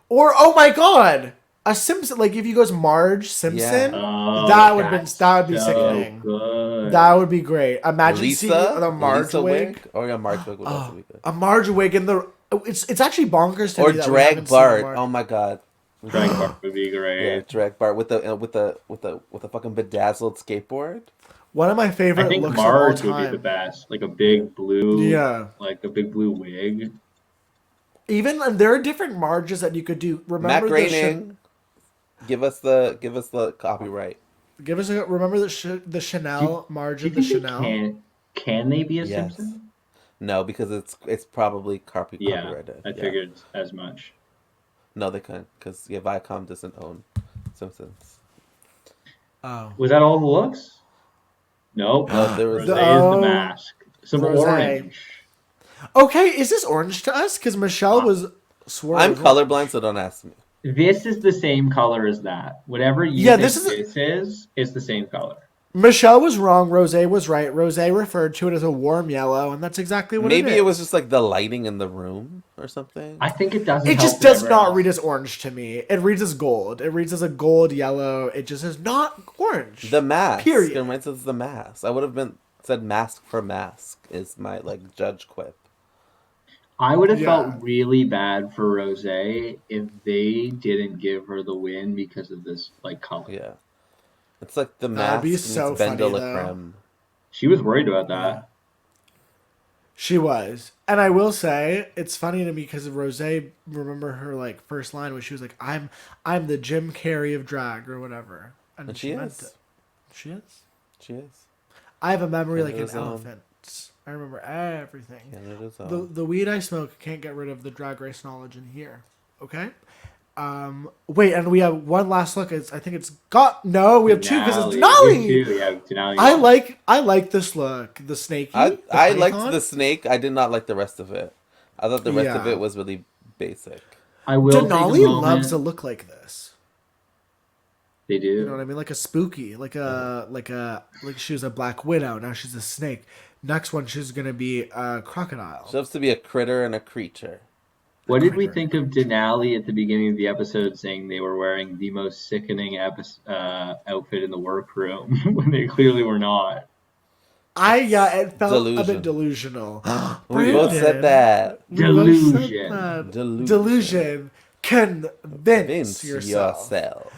Or, oh my god! A Simpson, like, if you goes Marge Simpson, Oh, that would that's be so sickening. good. That would be great. Imagine seeing the Marge Lisa wig. Oh yeah, Marge wig would also be good. A Marge wig in the... It's actually bonkers to Or me that we drag haven't seen a Bart. Marge. Oh my god. Drag Bart would be great. Yeah, drag Bart with the fucking bedazzled skateboard. One of my I favorite think looks Marge of all would be the time. best. Like a big blue, Yeah. like a big blue wig. Even and there are different Marges that you could do. Matt Remember the Groening, give us the copyright. remember the Chanel Marge Do of you the think Chanel. can they be a Yes. Simpson? No, because it's probably Yeah, copyrighted. I figured as much. No, they couldn't because Viacom doesn't own Simpsons. Oh. Was that all the looks? Nope. No, there was- Rosé is the mask. Some Rosé. orange. Okay, is this orange to us? Because Michelle was swore. I'm colorblind, so don't ask me. This is the same color as that. Whatever you Yeah, think this is the same color. Michelle was wrong. Rose was right. Rose referred to it as a warm yellow, and that's exactly what Maybe it is. it was just like the lighting in the room or something. I think it doesn't. It just help does whatever not else. read as orange to me. It reads as gold. It reads as a gold yellow. It just is not orange. The mask. Period. It reminds us of the mask. I would have said mask for mask is my like judge quip. I would have Yeah. felt really bad for Rose if they didn't give her the win because of this like color. Yeah. It's like the That'd mask be meets so Vin de funny, la though. Creme. She was worried about that. She was. And I will say, it's funny to me because Rose, remember her like first line when she was like, I'm the Jim Carrey of drag or whatever. And she meant is. it. She is. She is. I have a memory like an Canada's own. elephant. I remember everything. Canada's The own. the weed I smoke can't get rid of the drag race knowledge in here. Okay? Wait, and we have one last look. I think it's got no. We have two because it's Denali. Yeah, Denali. I like this look. The snaky. I liked python. the snake. I did not like the rest of it. I thought the rest of Yeah. it was really basic. I will take a Denali moment. loves a look like this. They do. You know what I mean? Like a spooky, like she was a black widow. Now she's a snake. Next one, she's gonna be a crocodile. She loves to be a critter and a creature. What did we think of Denali at the beginning of the episode saying they were wearing the most sickening outfit in the workroom when they clearly were not? It felt a Delusion. bit delusional. We both said Brandon. that. We both said Delusion. that. Delusion. Delusion. Convince Convince yourself. yourself.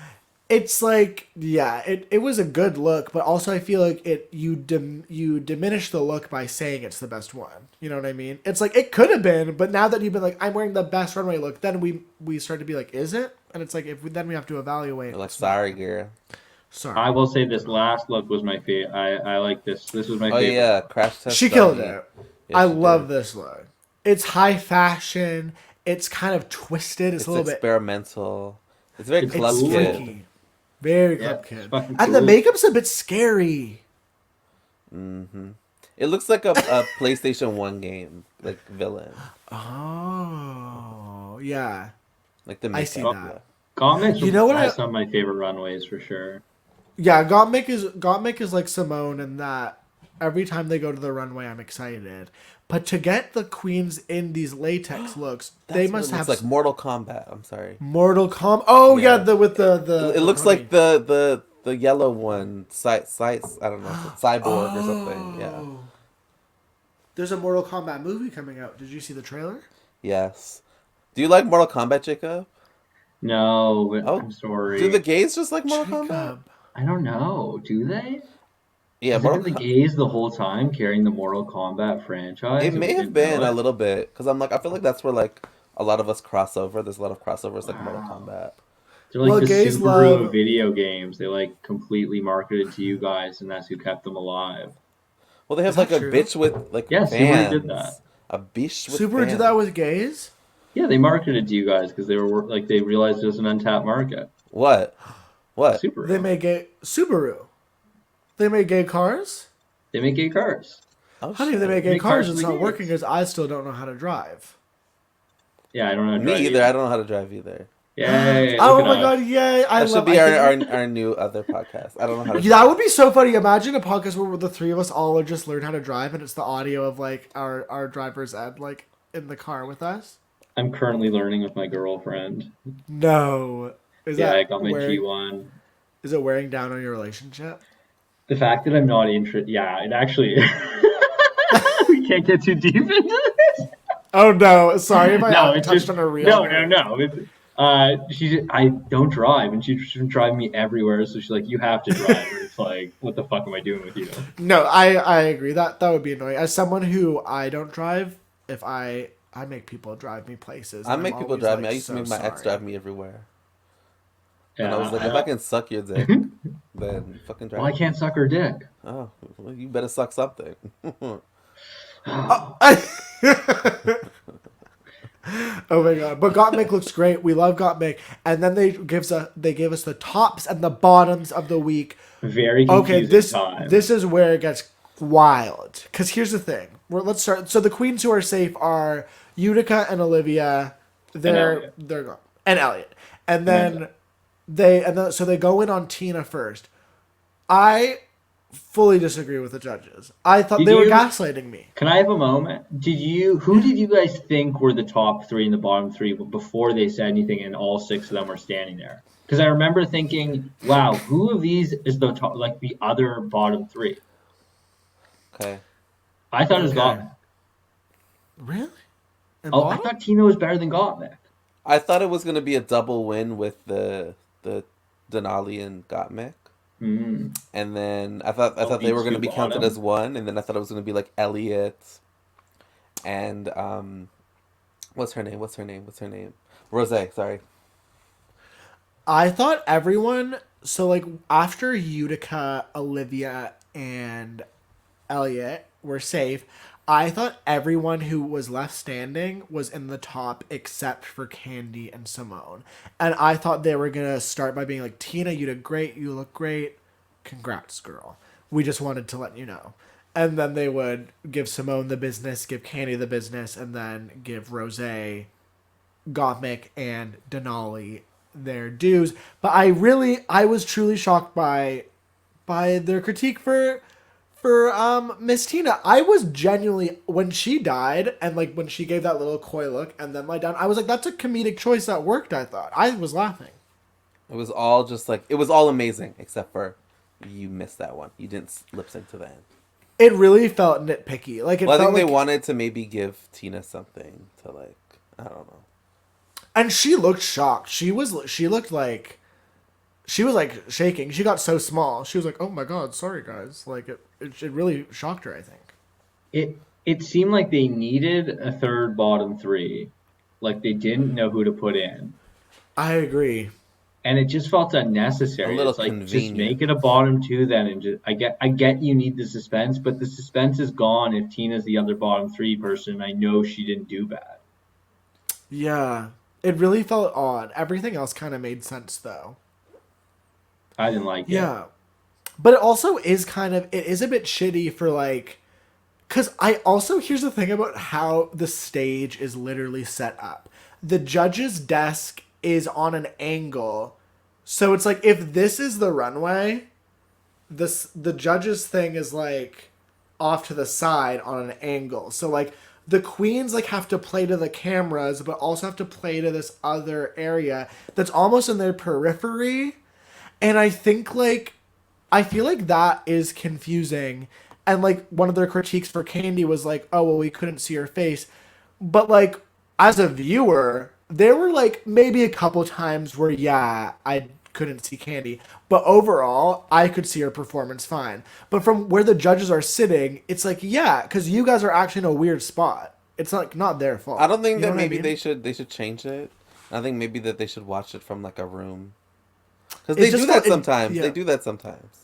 It's like, yeah, it was a good look, but also I feel like you diminish the look by saying it's the best one. You know what I mean? It's like it could have been, but now that you've been like, I'm wearing the best runway look, then we start to be like, is it? And it's like then we have to evaluate. You're like, sorry, girl. Sorry, I will say this last look was my favorite. I like this. This was my Oh favorite. yeah, crash test. she killed dummy. it. Yes, I she love did. this look. It's high fashion. It's kind of twisted. It's It's a little bit. experimental. It's very It's It's club kid. freaky. Very Yeah, club it's kid. fucking And the cool. makeup's a bit scary. Mm-hmm. It looks like a PlayStation 1 game, like villain. Oh, yeah. Like the I see makeup, that. yeah. Comics You know what has I? some of my favorite runways for sure. Yeah, Gottmik is like Simone in that every time they go to the runway, I'm excited. But to get the queens in these latex looks, they That's what it must looks have like. Mortal Kombat. I'm sorry. Mortal Kombat. Oh yeah, Yeah. the with It the looks pony. like the yellow one, I don't know, cyborg or something. Yeah. Oh, there's a Mortal Kombat movie coming out. Did you see the trailer? Yes. Do you like Mortal Kombat, Jacob? No, but Oh, I'm do the sorry. gays just like Mortal Kombat? Jacob. I don't know. Do they? Yeah, Has it been the Mortal. gays the whole time carrying the Mortal Kombat It franchise and may we have didn't know been a it? little bit because I'm like I feel like that's where like a lot of us cross over. There's a lot of crossovers like Mortal Wow. Kombat. They're like Well, the gays Subaru of love. video games. They like completely marketed to you guys, and that's who kept them alive. Well, they Is have that like a true? bitch with like Yeah, Subaru did that. fans, a bitch with Subaru did that fans. with gays. Yeah, they marketed to you guys because they were like they realized it was an untapped market. What? What? They Subaru. made gay Subaru. They made gay cars. They make gay cars. Oh Honey, if they shit! make They gay make cars cars, for it's the not working gays. because I still don't know how to drive. Yeah, I don't know how to Me drive either. I either. don't know how to drive either. Yay, look Oh at my us. god, yay! That should be I think our new other podcast. I don't know how to yeah, that drive. would be so funny. Imagine a podcast where the three of us all just learn how to drive, and it's the audio of like our driver's ed like in the car with us. I'm currently learning with my girlfriend. No, is Yeah, I that got my wearing? G1. Is it wearing down on your relationship? The fact that I'm not interested, yeah, it actually. We can't get too deep into this. Oh no, sorry if I No, it's touched just on a real no, no, nerve. no. I don't drive, and she's driving me everywhere. So she's like, "You have to drive." Or it's like, "What the fuck am I doing with you?" No, I agree that would be annoying. As someone who I don't drive, if I make people drive me places, I and I'm make people always drive me. like I used to so make my ex drive sorry. me everywhere, and I was like, if I Yeah. can suck your dick, then fucking Well, I drive me. can't suck her dick. Oh, well, you better suck something. Oh my god! But Gottmik looks great. We love Gottmik, and then they give us the tops and the bottoms of the week. Very Okay, confusing time. this is where it gets wild. Because here's the thing. Let's start. So the queens who are safe are Utica and Olivia. And Elliot. They're gone, and Elliot, and Amanda. then so they go in on Tina first. I fully disagree with the judges. I thought Did they were you? gaslighting me. Can I have a moment? Who did you guys think were the top three and the bottom three before they said anything and all six of them were standing there? Because I remember thinking, wow, who of these is the top, like the other bottom three? Okay. I thought it was Okay. Gottmik. Really? And Oh, I bottom? thought Tina was better than Gottmik. I thought it was gonna be a double win with the Denali and Gottmik. Mm. And then I thought they Beats were gonna two be counted as bottom. one, and then I thought it was gonna be like Elliot and what's her name? Rose, sorry. I thought everyone. So like after Utica, Olivia, and Elliot were safe, I thought everyone who was left standing was in the top except for Candy and Simone. And I thought they were gonna start by being like, Tina, you did great, you look great. Congrats, girl. We just wanted to let you know. And then they would give Simone the business, give Candy the business, and then give Rose, Gottmik, and Denali their dues. But I was truly shocked by their critique for Miss Tina. I was genuinely when she died and like when she gave that little coy look and then lie down, I was like, that's a comedic choice that worked, I thought. I was laughing. It was all just like it was all amazing except for you missed that one. You didn't lip sync to the end. It really felt nitpicky. Like it Well, I felt think they like wanted to maybe give Tina something to like I don't know. and she looked shocked. She looked like she was like shaking. She got so small. She was like, "Oh my god, sorry guys." Like it really shocked her, I think. It seemed like they needed a third bottom three, like they didn't know who to put in, I agree. and it just felt A unnecessary. little It's like just make convenient. it a bottom two then, and just I get you need the suspense, but the suspense is gone if Tina's the other bottom three person. I know she didn't do bad. Yeah. It really felt odd. Everything else kind of made sense though. I didn't like it. Yeah. But it also is it is a bit shitty for like, because I also, here's the thing about how the stage is literally set up. The judge's desk is on an angle. So it's like, if this is the runway, the judge's thing is like off to the side on an angle. So like the queens like have to play to the cameras, but also have to play to this other area that's almost in their periphery. And I think like, I feel like that is confusing. And like one of their critiques for Candy was like, oh, well, we couldn't see her face. But like, as a viewer, there were like maybe a couple times where, yeah, I couldn't see Candy. But overall, I could see her performance fine. But from where the judges are sitting, it's like, yeah, because you guys are actually in a weird spot. It's like not their fault. I don't think You know that what I maybe mean? they should change it. I think maybe that they should watch it from like a room. Because It's they do just that it- sometimes. yeah. They do that sometimes.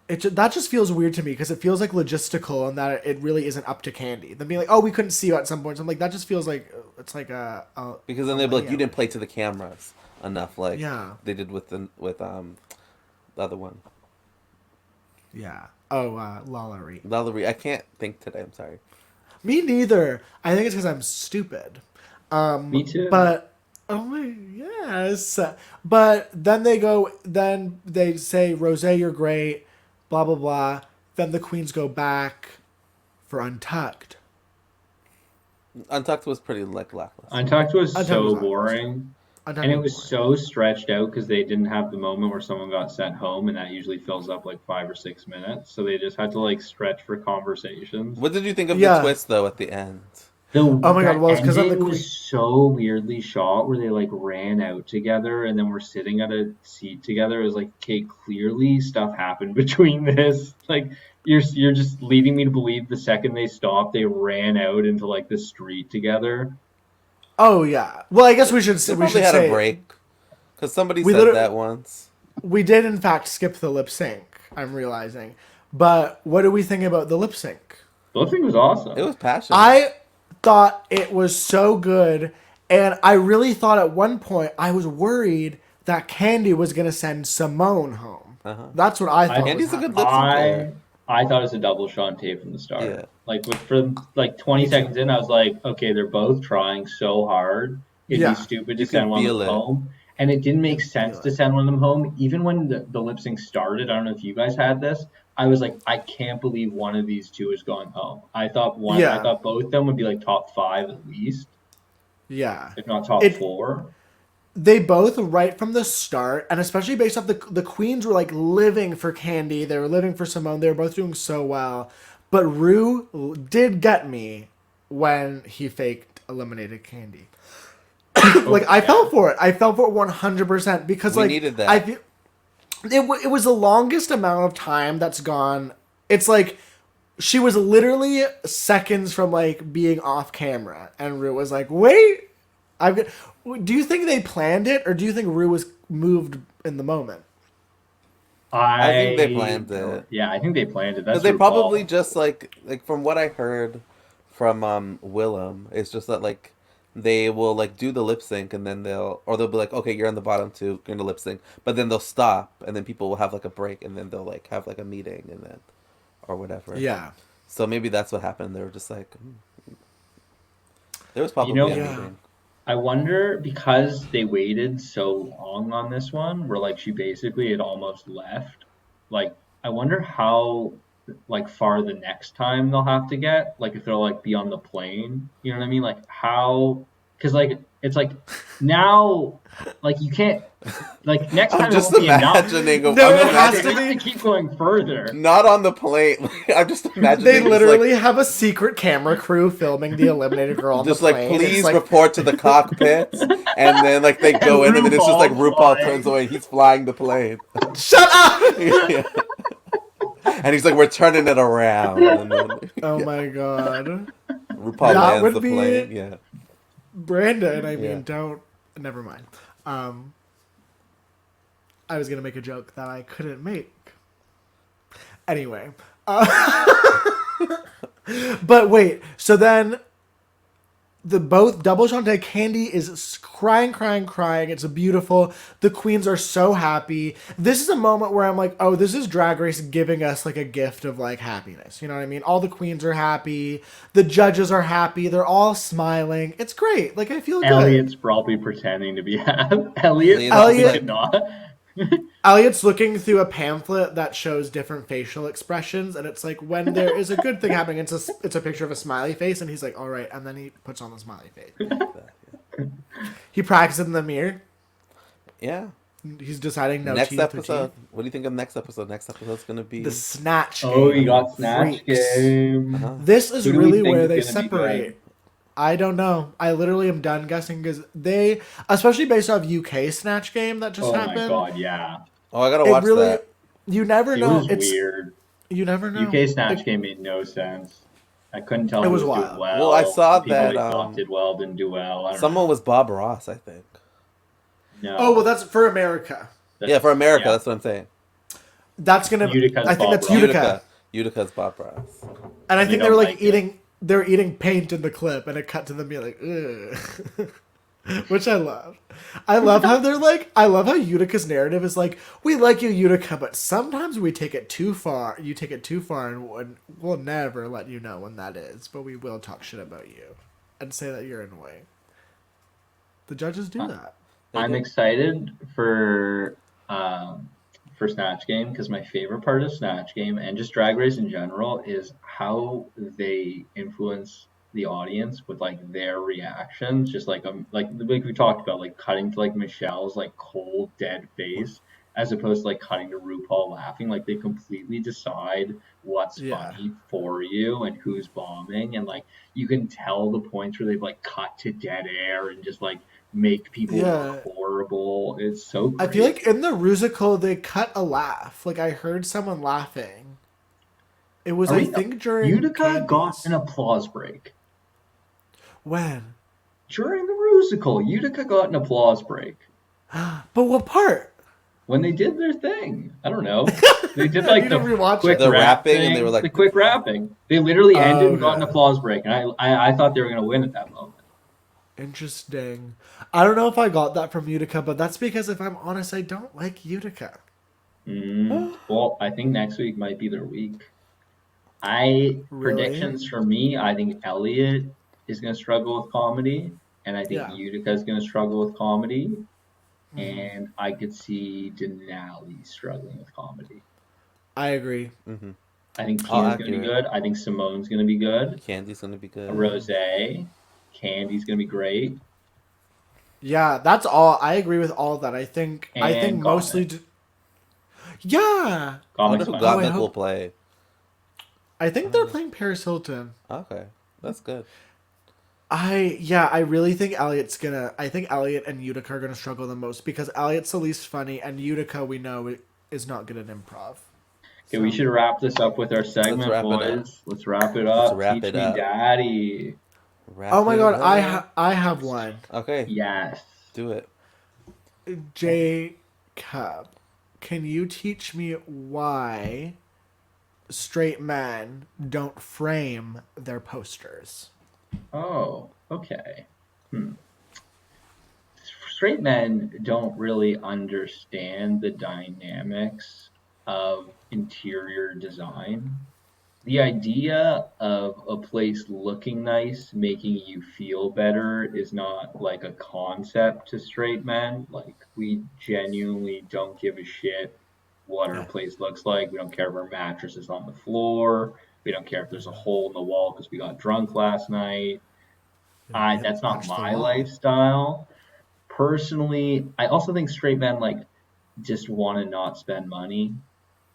That just feels weird to me because it feels like logistical and that it really isn't up to Candy. Them being like, oh, we couldn't see you at some points. I'm like, that just feels like it's like Because then they'd be like, yeah. you didn't play to the cameras enough, like Yeah. they did with the other one. Yeah. Oh, Lalaurie. Valerie, I can't think today. I'm sorry. Me neither. I think it's because I'm stupid. Me too. But oh my yes. But then they say, Rose, you're great. Blah blah blah. Then the queens go back for Untucked. Untucked was pretty like lackluster. Untucked was Untucked so was lackluster. boring. Untucked And it was boring. so stretched out because they didn't have the moment where someone got sent home, and that usually fills up like 5 or 6 minutes. So they just had to like stretch for conversations. What did you think of the Yeah. twist though at the end? Oh my God, That well, it's 'cause of the ending was so weirdly shot where they like ran out together and then were sitting at a seat together. It was like, okay, clearly stuff happened between this. Like you're just leading me to believe the second they stopped, they ran out into like the street together. Oh yeah. Well, I guess we should They we probably should had say a break. Because somebody We said literally- that once. we did in fact skip the lip sync. I'm realizing. But what do we think about the lip sync? The lip sync was awesome. It was passionate. I thought it was so good, and I really thought at one point I was worried that Candy was gonna send Simone home. That's what I thought. Candy's was a good happening. lip sync player. I thought it was a double Shantae from the start. Yeah. Like for like 20 Me too. seconds in, I was like, okay, they're both trying so hard. It'd Yeah. be stupid You to can send one of feel them it. home. And it didn't make sense feel to it. send one of them home. Even when the lip sync started, I don't know if you guys had this. I was like, I can't believe one of these two is going home. I thought Yeah. I thought both of them would be like top 5 at least, Yeah. if not top 4. They both right from the start, and especially based off the queens were like living for Candy, they were living for Simone, they were both doing so well. But Rue did get me when he faked eliminated Candy. Like I fell for it. I fell for it 100% because We like needed that. I feel it was the longest amount of time that's gone. It's like she was literally seconds from like being off camera, and Rue was like, "Wait, I've got." Do you think they planned it, or do you think Rue was moved in the moment? I think they planned it. Yeah, I think they planned it. That's Because they RuPaul. probably just like from what I heard from Willem, it's just that like they will like do the lip sync and then they'll be like, okay, you're on the bottom 2, you're in the lip sync, but then they'll stop and then people will have like a break and then they'll like have like a meeting and then or whatever. Yeah. So maybe that's what happened. They were just like, there was probably know- a Yeah. meeting. I wonder because they waited so long on this one, where like she basically had almost left. Like, I wonder how like far the next time they'll have to get. Like, if they'll like be on the plane. You know what I mean? Like how? Because like it's like now, like you can't. Like next time I'm just it won't be enough. imagining. No, I'm it imagining- has to They be- have to keep going further. Not on the plane. I'm just imagining. They just, literally like, have a secret camera crew filming the eliminated girl on just the like, plane. please It's like, report to the cockpit, and then like they go in, and then it's just like RuPaul RuPaul flying. turns away, he's flying the plane, shut up! Yeah. And he's like, we're turning it around, and then Oh my god. RuPaul That lands would the be- plane. Yeah, Brandon, I mean, Yeah. don't. Never mind. I was gonna make a joke that I couldn't make. Anyway, but wait. So then, both Double Shantae, Candy is crying. It's beautiful. The queens are so happy. This is a moment where I'm like, oh, this is Drag Race giving us like a gift of like happiness. You know what I mean? All the queens are happy. The judges are happy. They're all smiling. It's great. Like I feel good. Elliot's probably pretending to be happy. Elliot Elliot's probably Elliot- did not. Elliot's looking through a pamphlet that shows different facial expressions, and it's like when there is a good thing happening, it's a picture of a smiley face, and he's like, all right, and then he puts on the smiley face. He practices in the mirror. Yeah. He's deciding no Next teeth or episode. teeth. What do you think of next episode? Next episode's gonna be The Snatch Game. Oh, you got Snatch Freaks. Game. Uh-huh. This is Who do we really think where is they gonna be good? separate. I don't know. I literally am done guessing because they, especially based off UK Snatch Game that just Oh happened. my god, yeah. Oh, I gotta It watch really, that. you never It know. was It's weird. you never know. UK Snatch Game made no sense. I couldn't tell It who was was doing wild. well. Well, I saw The people that, they thought did well didn't do well. I don't Someone was Bob Ross, I think. know. Oh well, that's for America. Yeah, for America, yeah. that's what I'm saying. That's gonna. Utica's I think Bob that's Ross. Utica. Utica's Bob Ross. And I They think they don't were like like it. eating. They were eating paint in the clip, and it cut to them being like, ugh. Which I love. I love how they're like. I love how Utica's narrative is like, we like you, Utica, but sometimes we take it too far. You take it too far, and we'll never let you know when that is. But we will talk shit about you and say that you're annoying. The judges do that. I'm excited for Snatch Game because my favorite part of Snatch Game and just Drag Race in general is how they influence the audience with like their reactions. Just like we talked about, like cutting to like Michelle's like cold dead face as opposed to like cutting to RuPaul laughing. Like they completely decide what's Yeah. funny for you and who's bombing, and like you can tell the points where they've like cut to dead air and just like make people Yeah. look horrible. It's so great. I feel like in the Rusical they cut a laugh. Like I heard someone laughing. It was Are I we- think during Utica got Candy's. an applause break. When? During the Rusical, Utica got an applause break. But what part? When they did their thing. I don't know. They did I like need the to rewatch quick it. The rap rapping, thing, and they were like- the quick rapping. They literally ended and got an Okay. applause break, and I thought they were gonna win at that moment. Interesting. I don't know if I got that from Utica, but that's because if I'm honest, I don't like Utica. Well, I think next week might be their week. Really? Predictions for me, I think Elliot is gonna struggle with comedy, and I think Yeah. Utica is gonna struggle with comedy. And I could see Denali struggling with comedy. I agree. Mm-hmm. I think I'll Tina's going to be accurate. good. I think Simone's going to be good. Candy's gonna be good. Rose, Candy's going to be great. Yeah, that's all. I agree with all of that. I think And mostly. Yeah, I wonder Comics who fun. Oh, I Gottmik hope- will play. I think they're playing Paris Hilton. Okay, that's good. I really think I think Elliot and Utica are gonna struggle the most because Elliot's the least funny and Utica we know is not good at improv. Okay, we should wrap this up with our segment, wrap it up. boys. Let's wrap it up. Let's wrap Teach it me, up. Daddy. Wrap Oh my it god, up. I have one. Okay, Yes. do it. Jacob, can you teach me why straight men don't frame their posters? Oh, okay. Straight men don't really understand the dynamics of interior design. The idea of a place looking nice, making you feel better, is not like a concept to straight men. Like, we genuinely don't give a shit what our place looks like. We don't care if our mattress is on the floor. We don't care if there's a hole in the wall because we got drunk last night. That's not punch the my wall. lifestyle. Personally, I also think straight men like just want to not spend money.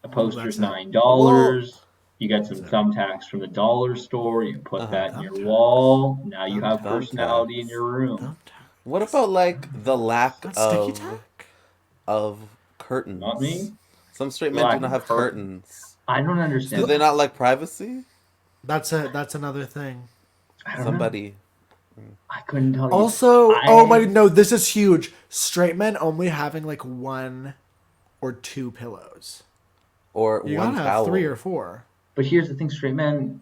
A poster's that's $9. You get some thumbtacks from the dollar store. You put that in your wall. Now you have Thumbtacks. personality in your room. What about like the lack That's sticky of tack. curtains? Not me. Some straight men Lack do not of have curtains. I don't Do understand. they not like privacy? That's another thing. I don't know. Somebody. I couldn't tell you. Also, I- oh my no, this is huge. Straight men only having like one or two pillows. Or You one gotta have towel. 3 or 4. But here's the thing, straight men,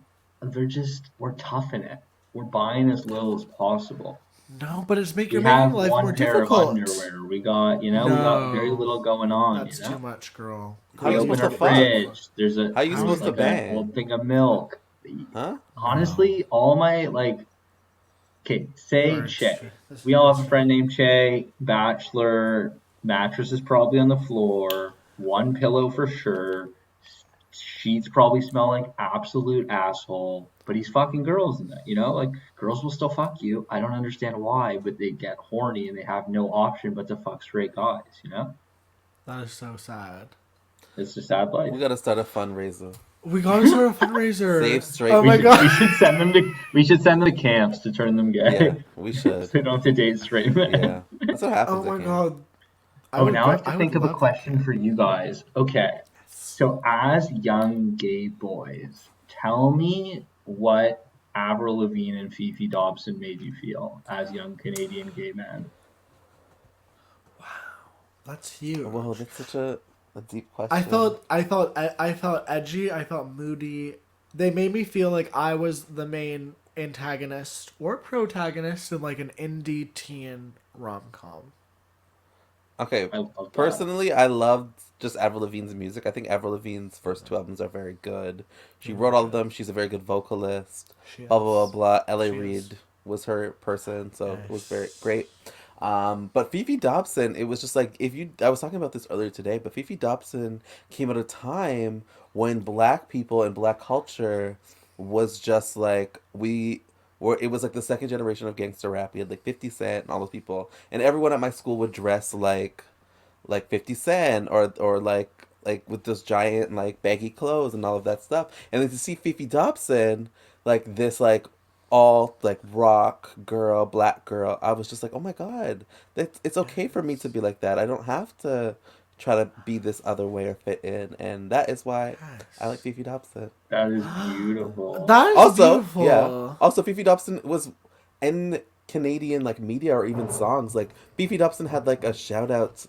we're tough in it. we're buying as little as possible. No, but We you're making have life more one pair of difficult. underwear. We got very No, little going on, that's too much, girl. How are We you Girls open supposed need to our to make life fuck? difficult. fridge. There's How are you How are supposed to you? like an bang? old thing of milk. Huh? No, Honestly, all my like okay, you say are Che. extreme. This is We all have a extreme. friend named Che, bachelor, mattress is probably on the floor, one pillow for sure. Sheets probably smell like absolute asshole, but he's fucking girls in that. Like girls will still fuck you. I don't understand why, but they get horny and they have no option but to fuck straight guys. That is so sad. It's a sad life. We gotta start a fundraiser. We gotta start a Save fundraiser. straight Oh We my should, we god. should send them to we should send them to camps to turn them Yeah, gay. we So should. they don't have to date straight Yeah, men. that's what Oh happens at my camp. god. I Oh, would now I go. have to I would think of a love that question camp. for you guys. Okay, so as young gay boys, tell me what Avril Lavigne and Fifi Dobson made you feel as young Canadian gay men. That's huge. Whoa, that's such a deep I question. felt. I felt edgy. I felt moody. They made me feel like I was the main antagonist or protagonist in like an indie teen rom com. Okay, I love that. personally, I loved just Avril Lavigne's music. I think Avril Lavigne's first two albums are very good. She They're wrote really all of good. them. She's a very good vocalist. She Blah blah is. blah blah. L.A. She is. Reid was her person, so it was very Nice. great. But Fifi Dobson, it was just like I was talking about this earlier today, but Fifi Dobson came at a time when black people and black culture was just like it was like the second generation of gangster rap. You had like 50 Cent and all those people, and everyone at my school would dress like 50 Cent or like with those giant like baggy clothes and all of that stuff. And then to see Fifi Dobson like this like all like rock girl, black girl, I was just like, "Oh my god. It's okay for me to Yes. be like that. I don't have to try to be this other way or fit in." And that is why I like Yes. Fifi Dobson. That is beautiful. That is Also, yeah. beautiful. Also, Fifi Dobson was in Canadian like media or even songs. Like Fifi Dobson had like a shout out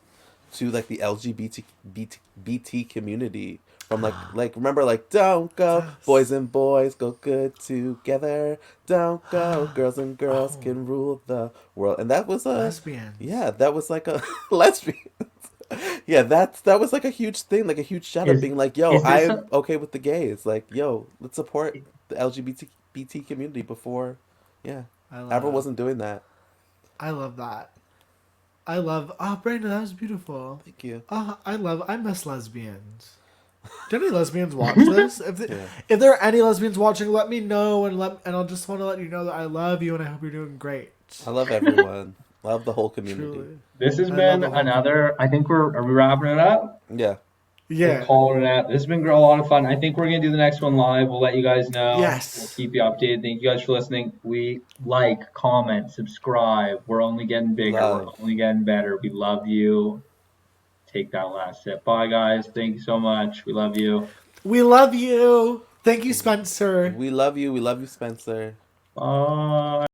to like the LGBT community from like remember like don't go boys Yes. and boys go good together, don't go girls and girls Oh, can rule the world. And that was a lesbians. yeah, that was like a lesbian. Yeah, that was like a huge thing, like a huge shout out Is being like, "Yo, is this I'm a okay with the gays." Like, "Yo, let's support the LGBT community before." Yeah. I Avril love. wasn't doing that. I love that. I love. Oh, Brandon, that was beautiful. Thank you. Oh, I love. I miss lesbians. Do any lesbians watch this? Yeah. If there are any lesbians watching, let me know and I'll just want to let you know that I love you and I hope you're doing great. I love everyone. Love the whole community. Truly, this has I love been the whole another. community. I think are we wrapping it up? Yeah. We're Yeah. calling it out. This has been a lot of fun. I think we're gonna do the next one live. We'll let you guys know. We'll Yes. keep you updated. Thank you guys for listening. We like, comment, subscribe. We're only getting bigger. We're Love. only getting better. We love you. Take that last sip. Bye guys. Thank you so much. We love you. We love you. Thank you, Spencer. We love you. We love you, Spencer. Bye.